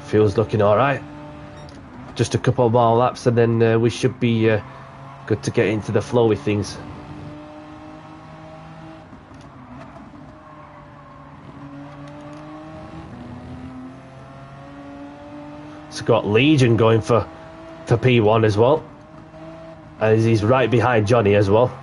Fuel's looking alright. Just a couple more laps and then we should be good to get into the flow with things. So got Legion going for P1 as well. As he's right behind Johnny as well.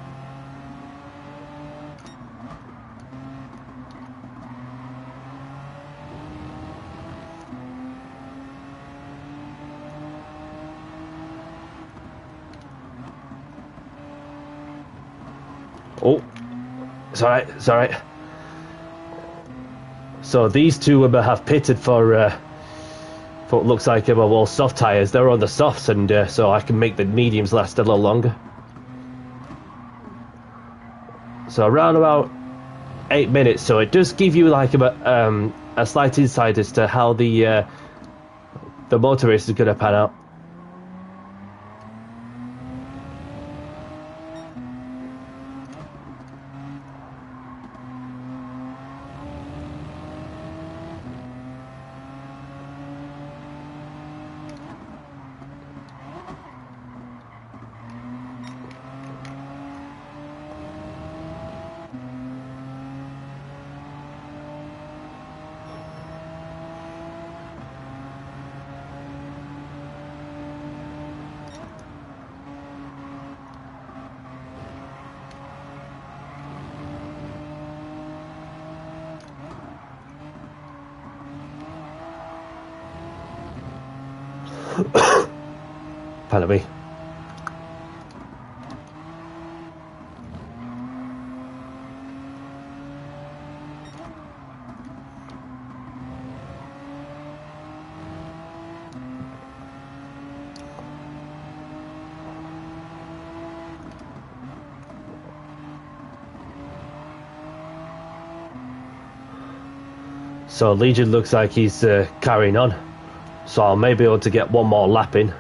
Oh, it's alright, it's alright. So these two have pitted for what looks like well, soft tyres. They're on the softs, and so I can make the mediums last a little longer. So around about 8 minutes, so it does give you like a slight insight as to how the motor race is going to pan out. Pardon me. So Legion looks like he's carrying on. So I may be able to get one more lap in.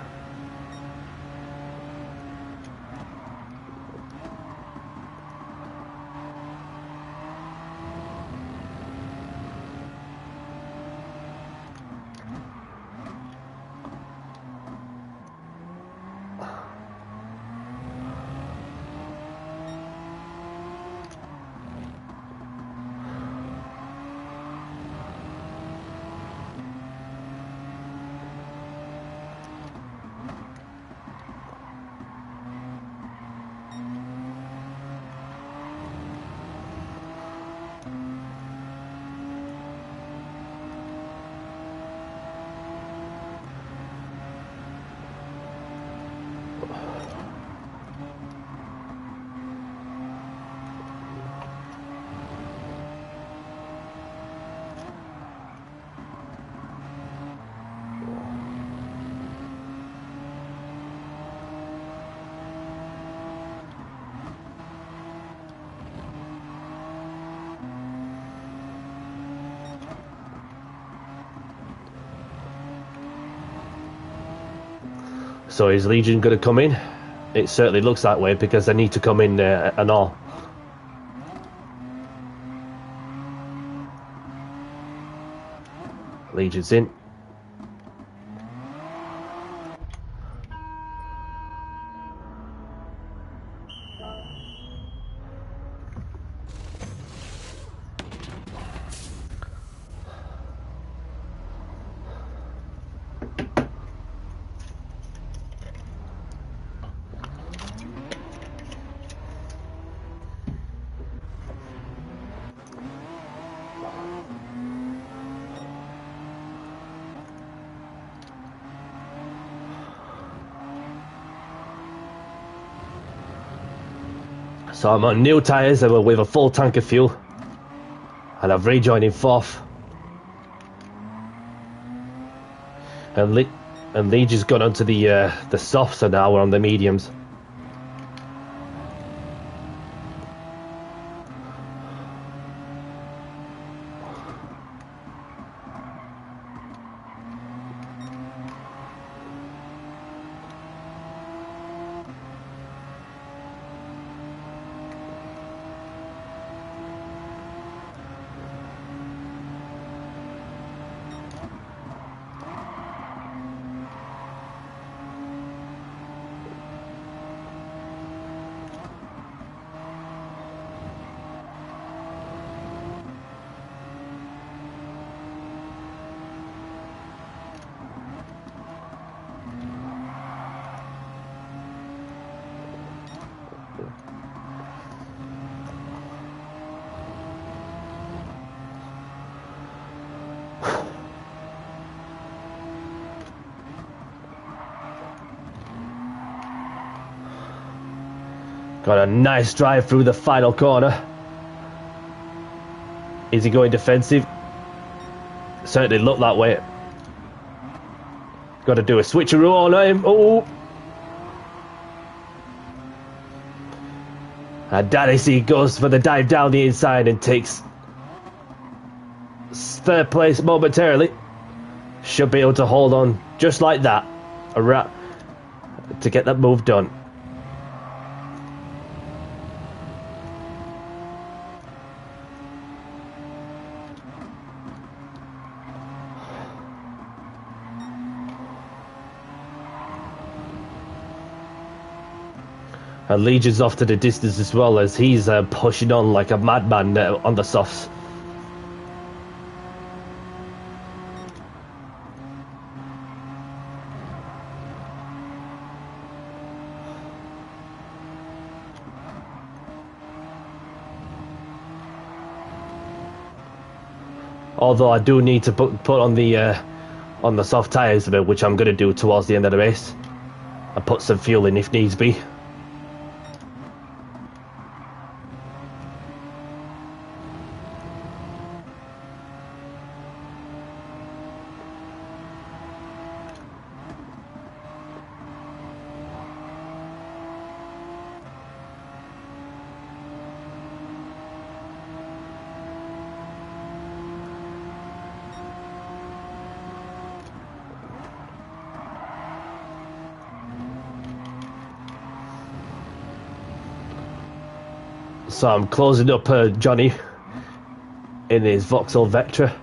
So is Legion going to come in? It certainly looks that way because they need to come in and all. Legion's in. So I'm on new tyres and with a full tank of fuel. And I've rejoined in 4th. And Leach has gone onto the softs, so now we're on the mediums. Got a nice drive through the final corner. Is he going defensive? Certainly looked that way. Got to do a switcheroo on him. Oh! And Danny C goes for the dive down the inside and takes 3rd place momentarily. Should be able to hold on just like that. To get that move done. And Legion's off to the distance as well as he's pushing on like a madman on the softs. Although I do need to put on the soft tyres a bit, which I'm going to do towards the end of the race. And put some fuel in if needs be. So I'm closing up Johnny in his Vauxhall Vectra.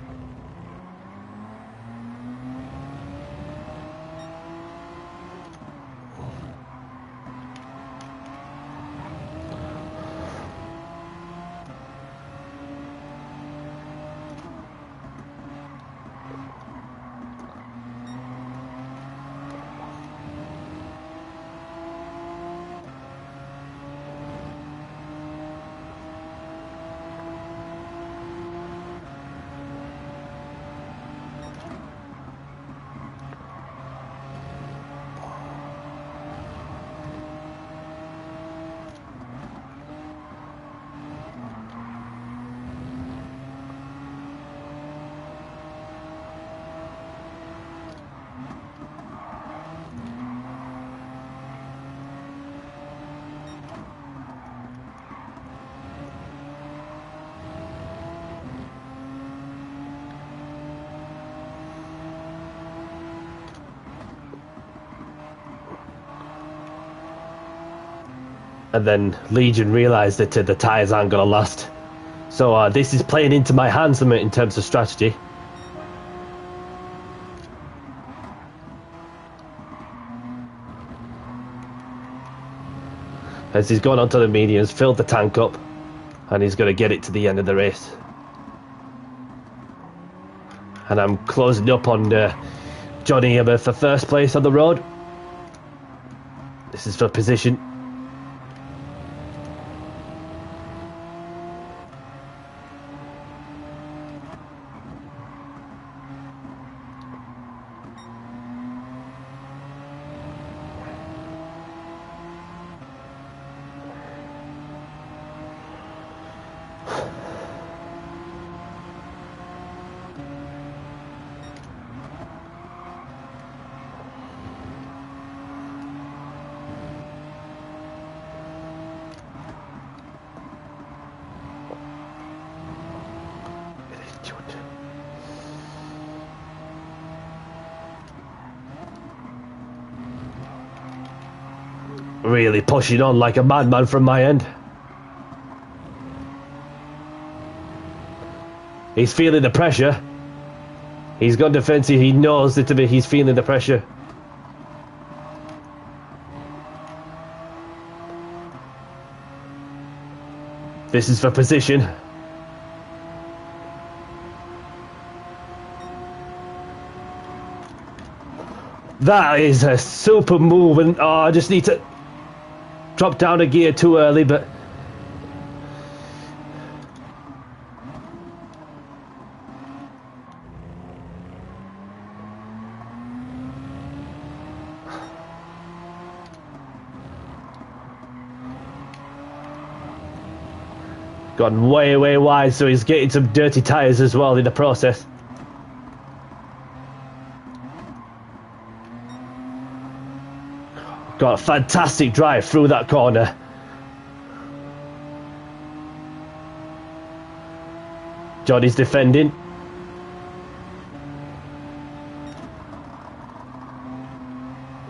And then Legion realised that the tyres aren't going to last. So this is playing into my hands in terms of strategy. As he's gone onto the mediums, filled the tank up, and he's going to get it to the end of the race. And I'm closing up on Johnny for 1st place on the road. This is for position. Really pushing on like a madman from my end. He's feeling the pressure. He's gone defensive. He knows that he's feeling the pressure. This is for position. That is a super move, and oh, I just need to drop down a gear too early, but gone way wide, so he's getting some dirty tyres as well in the process. Got a fantastic drive through that corner. Johnny's defending.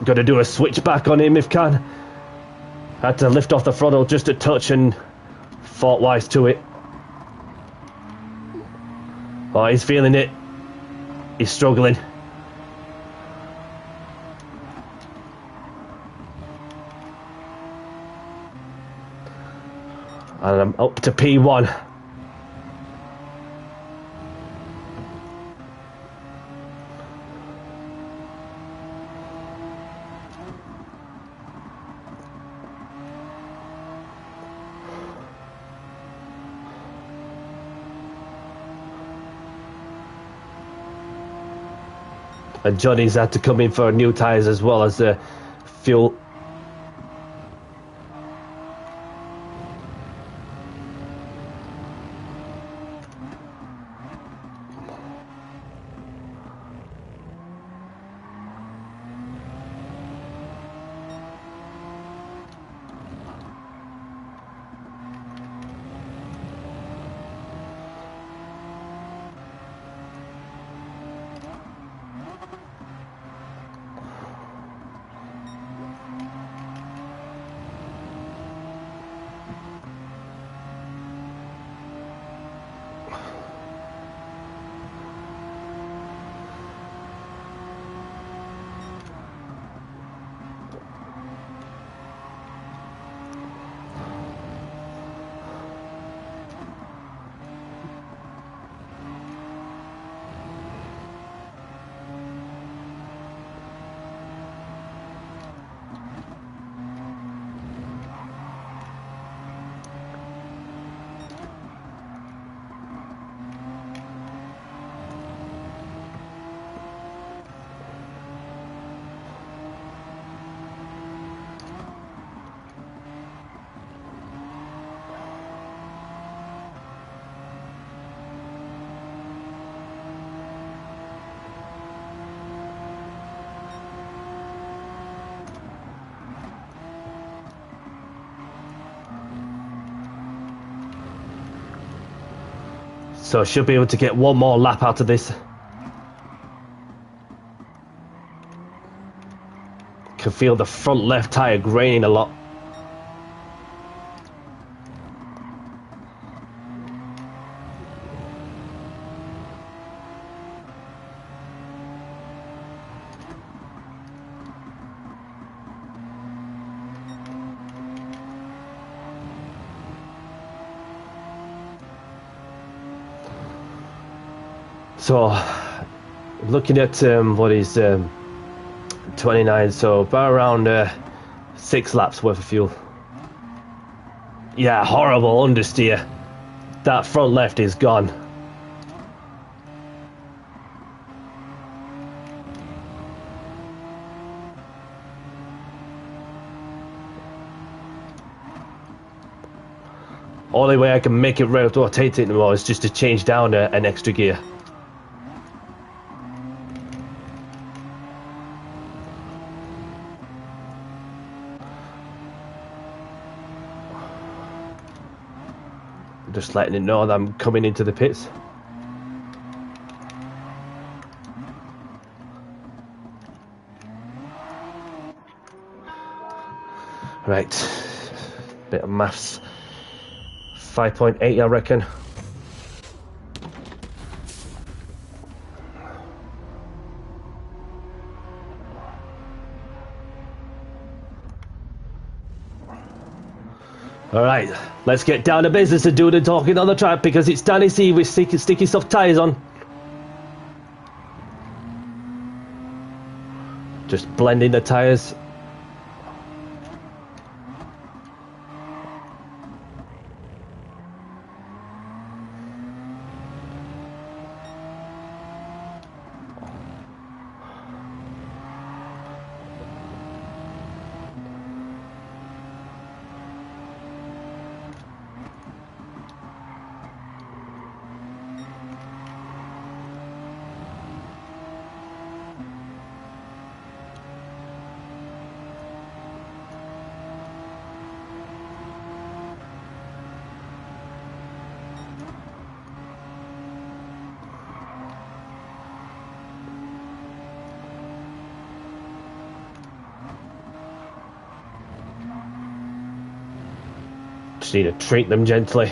Got to do a switch back on him if can. Had to lift off the throttle just a touch and fought wise to it. Oh, he's feeling it. He's struggling. And I'm up to P1. And Johnny's had to come in for new tyres as well as the fuel. So should be able to get one more lap out of this. Can feel the front left tyre graining a lot. So, looking at what is 29, so about around 6 laps worth of fuel. Yeah, horrible understeer. That front left is gone. Only way I can make it rotate it anymore is just to change down an extra gear. Just letting it know that I'm coming into the pits. Right. Bit of maths. 5.8, I reckon. Alright, let's get down to business and do the talking on the track because it's Danny C with sticky soft tyres on. Just blending the tyres. Just need to treat them gently.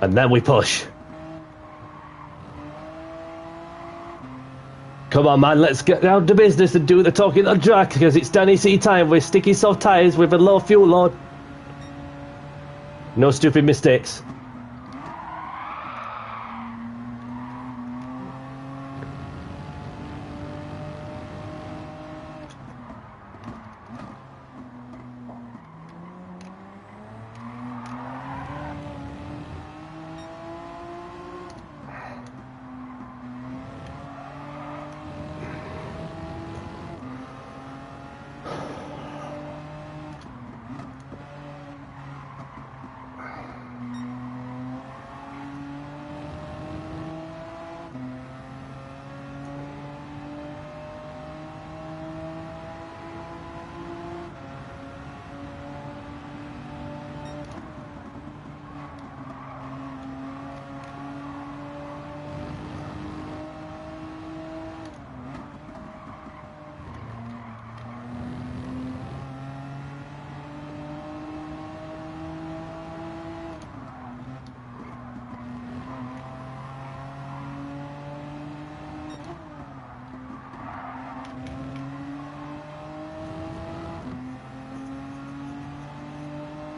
And then we push. Come on, man, let's get down to business and do the talking on track because it's Danny C time with sticky soft tyres with a low fuel load. No stupid mistakes.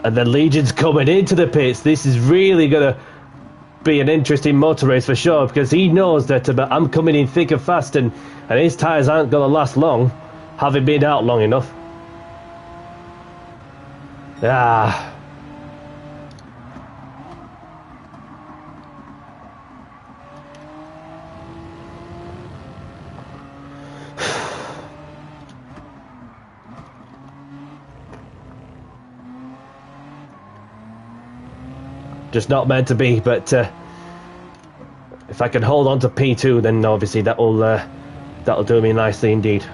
And the Legion's coming into the pits. This is really going to be an interesting motor race for sure because he knows that I'm coming in thick and fast and his tyres aren't going to last long, having been out long enough. Ah. Just not meant to be, but if I can hold on to P2, then obviously that'll do me nicely indeed.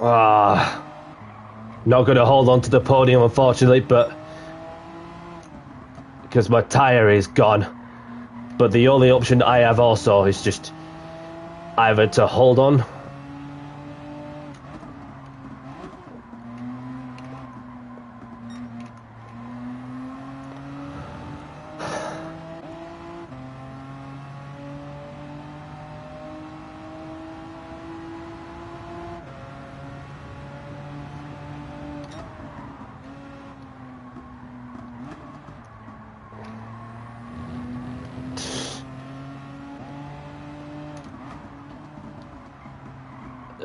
Not going to hold on to the podium, unfortunately, but because my tyre is gone. But the only option I have also is just either to hold on.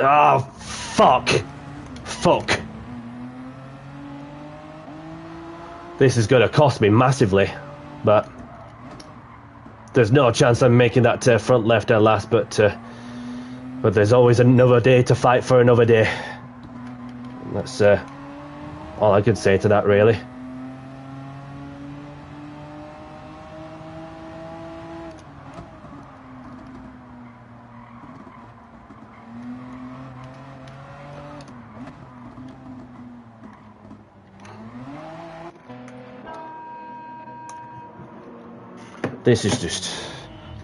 Oh, fuck. Fuck. This is going to cost me massively, but there's no chance I'm making that front left and last, but there's always another day to fight for another day. That's all I can say to that, really. This is just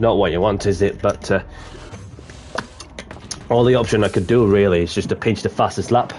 not what you want, is it? But all the option I could do really is just to pinch the fastest lap.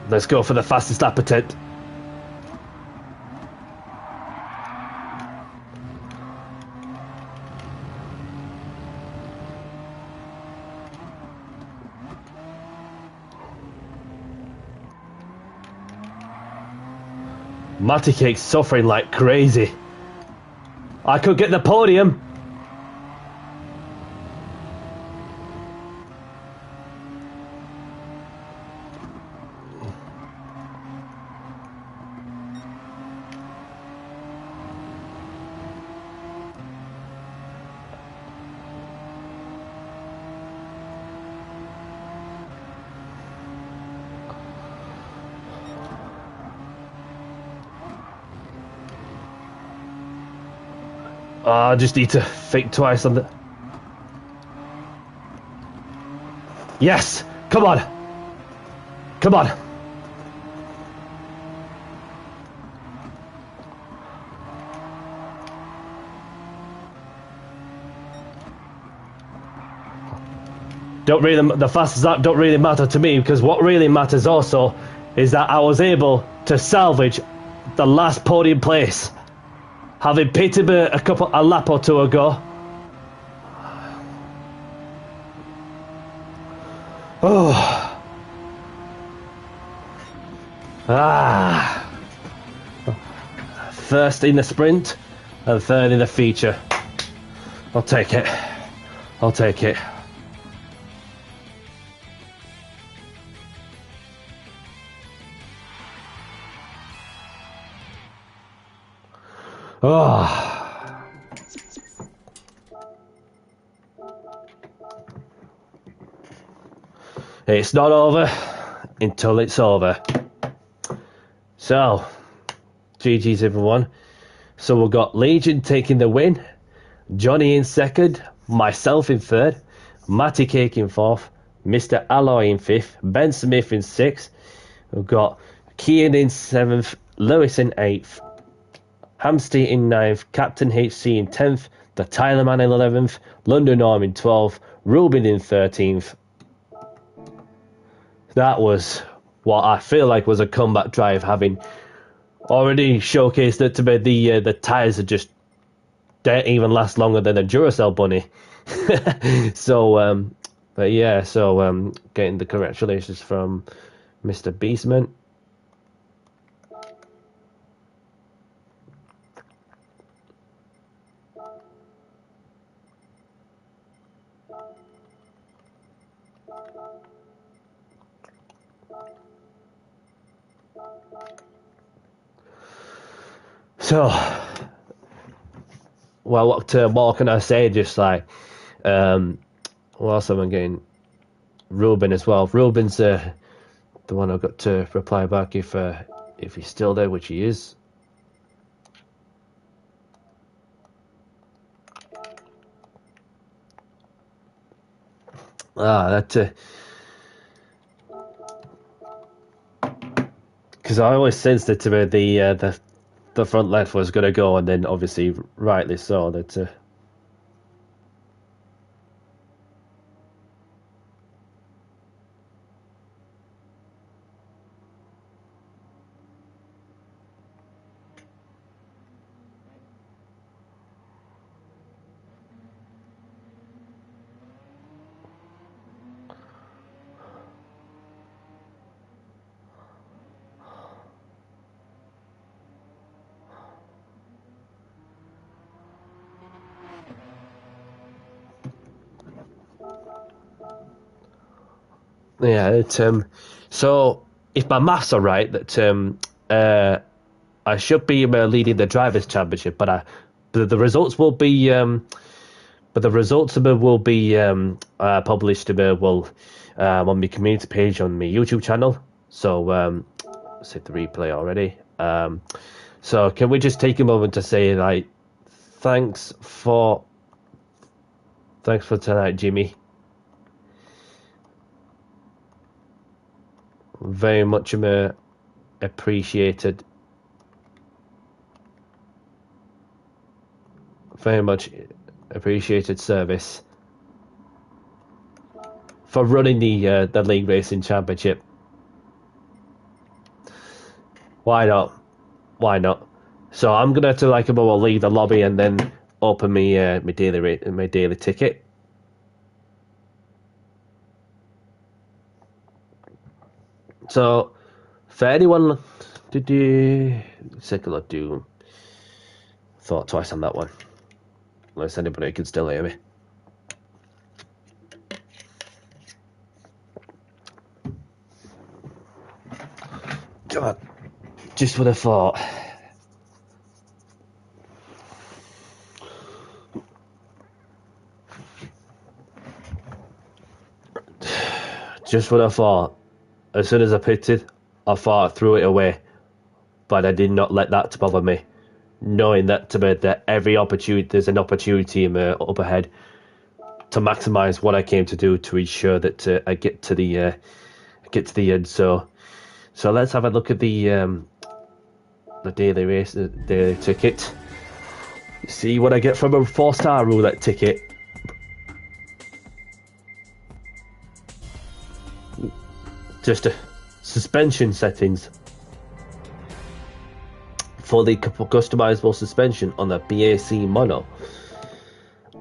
Let's go for the fastest lap attempt. Matty Cake's suffering like crazy. I could get the podium. I just need to think twice on the... Yes! Come on! Come on! The fastest lap don't really matter to me, because what really matters also is that I was able to salvage the last podium place. Having pitted a lap or two ago. Oh. First in the sprint and third in the feature. I'll take it. I'll take it. Oh. It's not over. until it's over. So, GG's everyone. So we've got Legion taking the win, Johnny in second, myself in third, Matty Cake in fourth, Mr. Alloy in fifth, Ben Smith in sixth. We've got Kian in seventh, Lewis in eighth, Hamsty in ninth, Captain HC in 10th, the Tyler Man in 11th, London Norm in 12th, Ruben in 13th. That was what I feel like was a comeback drive, having already showcased that to me the tyres are just don't even last longer than a Duracell bunny. So, but yeah, so getting the congratulations from Mr. Beastman. So, well, what more can I say? Just like, what else am I getting? Ruben as well. Ruben's the one I've got to reply back if he's still there, which he is. That because I always sensed it to me the front left was going to go, and then obviously rightly so that. Yeah, so if my maths are right, that I should be leading the drivers' championship, but the results will be published on my community page on my YouTube channel. So save the replay already. So can we just take a moment to say like thanks for tonight, Jimmy. Very much appreciated. Very much appreciated service for running the League Racing Championship. Why not? Why not? So I'm gonna have to leave the lobby and then open my daily ticket. So, for anyone, did you Circle of Doom? Thought twice on that one. Unless anybody can still hear me. God, just what I thought. Just what I thought. As soon as I picked it, I thought I threw it away, but I did not let that bother me, knowing that that every opportunity, there's an opportunity up ahead to maximise what I came to do to ensure that I get to the end. So let's have a look at the daily race, the daily ticket. See what I get from a 4-star roulette ticket. Just suspension settings for the customizable suspension on the BAC mono.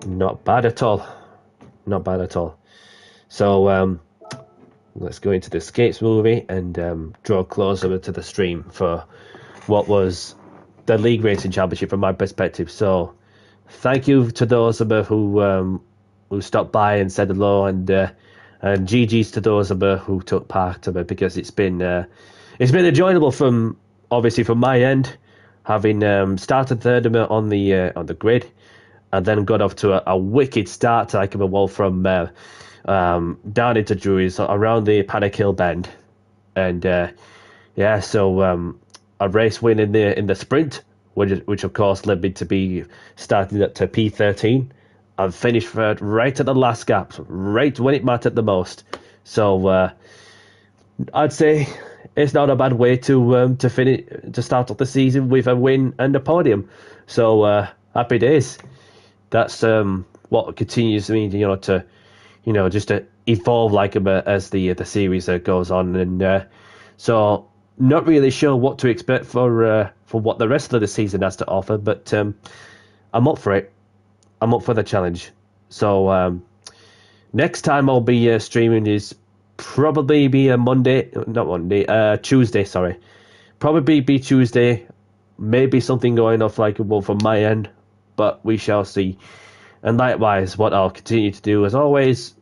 Not bad at all. Not bad at all. So let's go into the Skates movie and draw closer to the stream for what was the League Racing Championship from my perspective. So thank you to those who stopped by and said hello, and GG's to those who took part of it, because it's been enjoyable from my end, having started third on the grid, and then got off to a wicked start from down into Drury's around the Panic Hill bend, And yeah, so a race win in the sprint, which of course led me to be starting at to P13. I've finished third right at the last gap, right when it mattered the most. So I'd say it's not a bad way to finish to start off the season with a win and a podium. So happy days. That's what continues me, to just to evolve like as the series goes on, and so not really sure what to expect for what the rest of the season has to offer, but I'm up for it. I'm up for the challenge. So next time I'll be streaming is probably be a Monday, not Monday, Tuesday. Sorry, probably be Tuesday. Maybe something going off like well from my end, but we shall see. And likewise, what I'll continue to do, as always,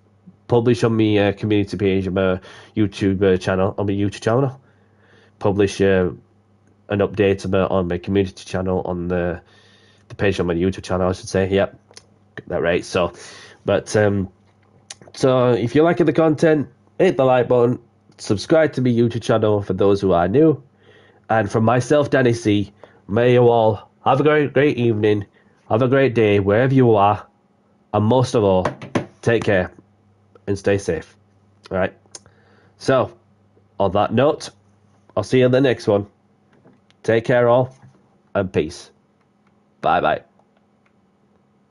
publish on my community page of my YouTube channel, on my YouTube channel. Publish an update on my community channel on the page on my YouTube channel, I should say. Yep, got that right. So, but so if you're liking the content, hit the like button, subscribe to my YouTube channel for those who are new. And from myself, Danny C, may you all have a great evening, have a great day wherever you are, and most of all, take care and stay safe. All right. So, on that note, I'll see you in the next one. Take care all, and peace. Bye bye.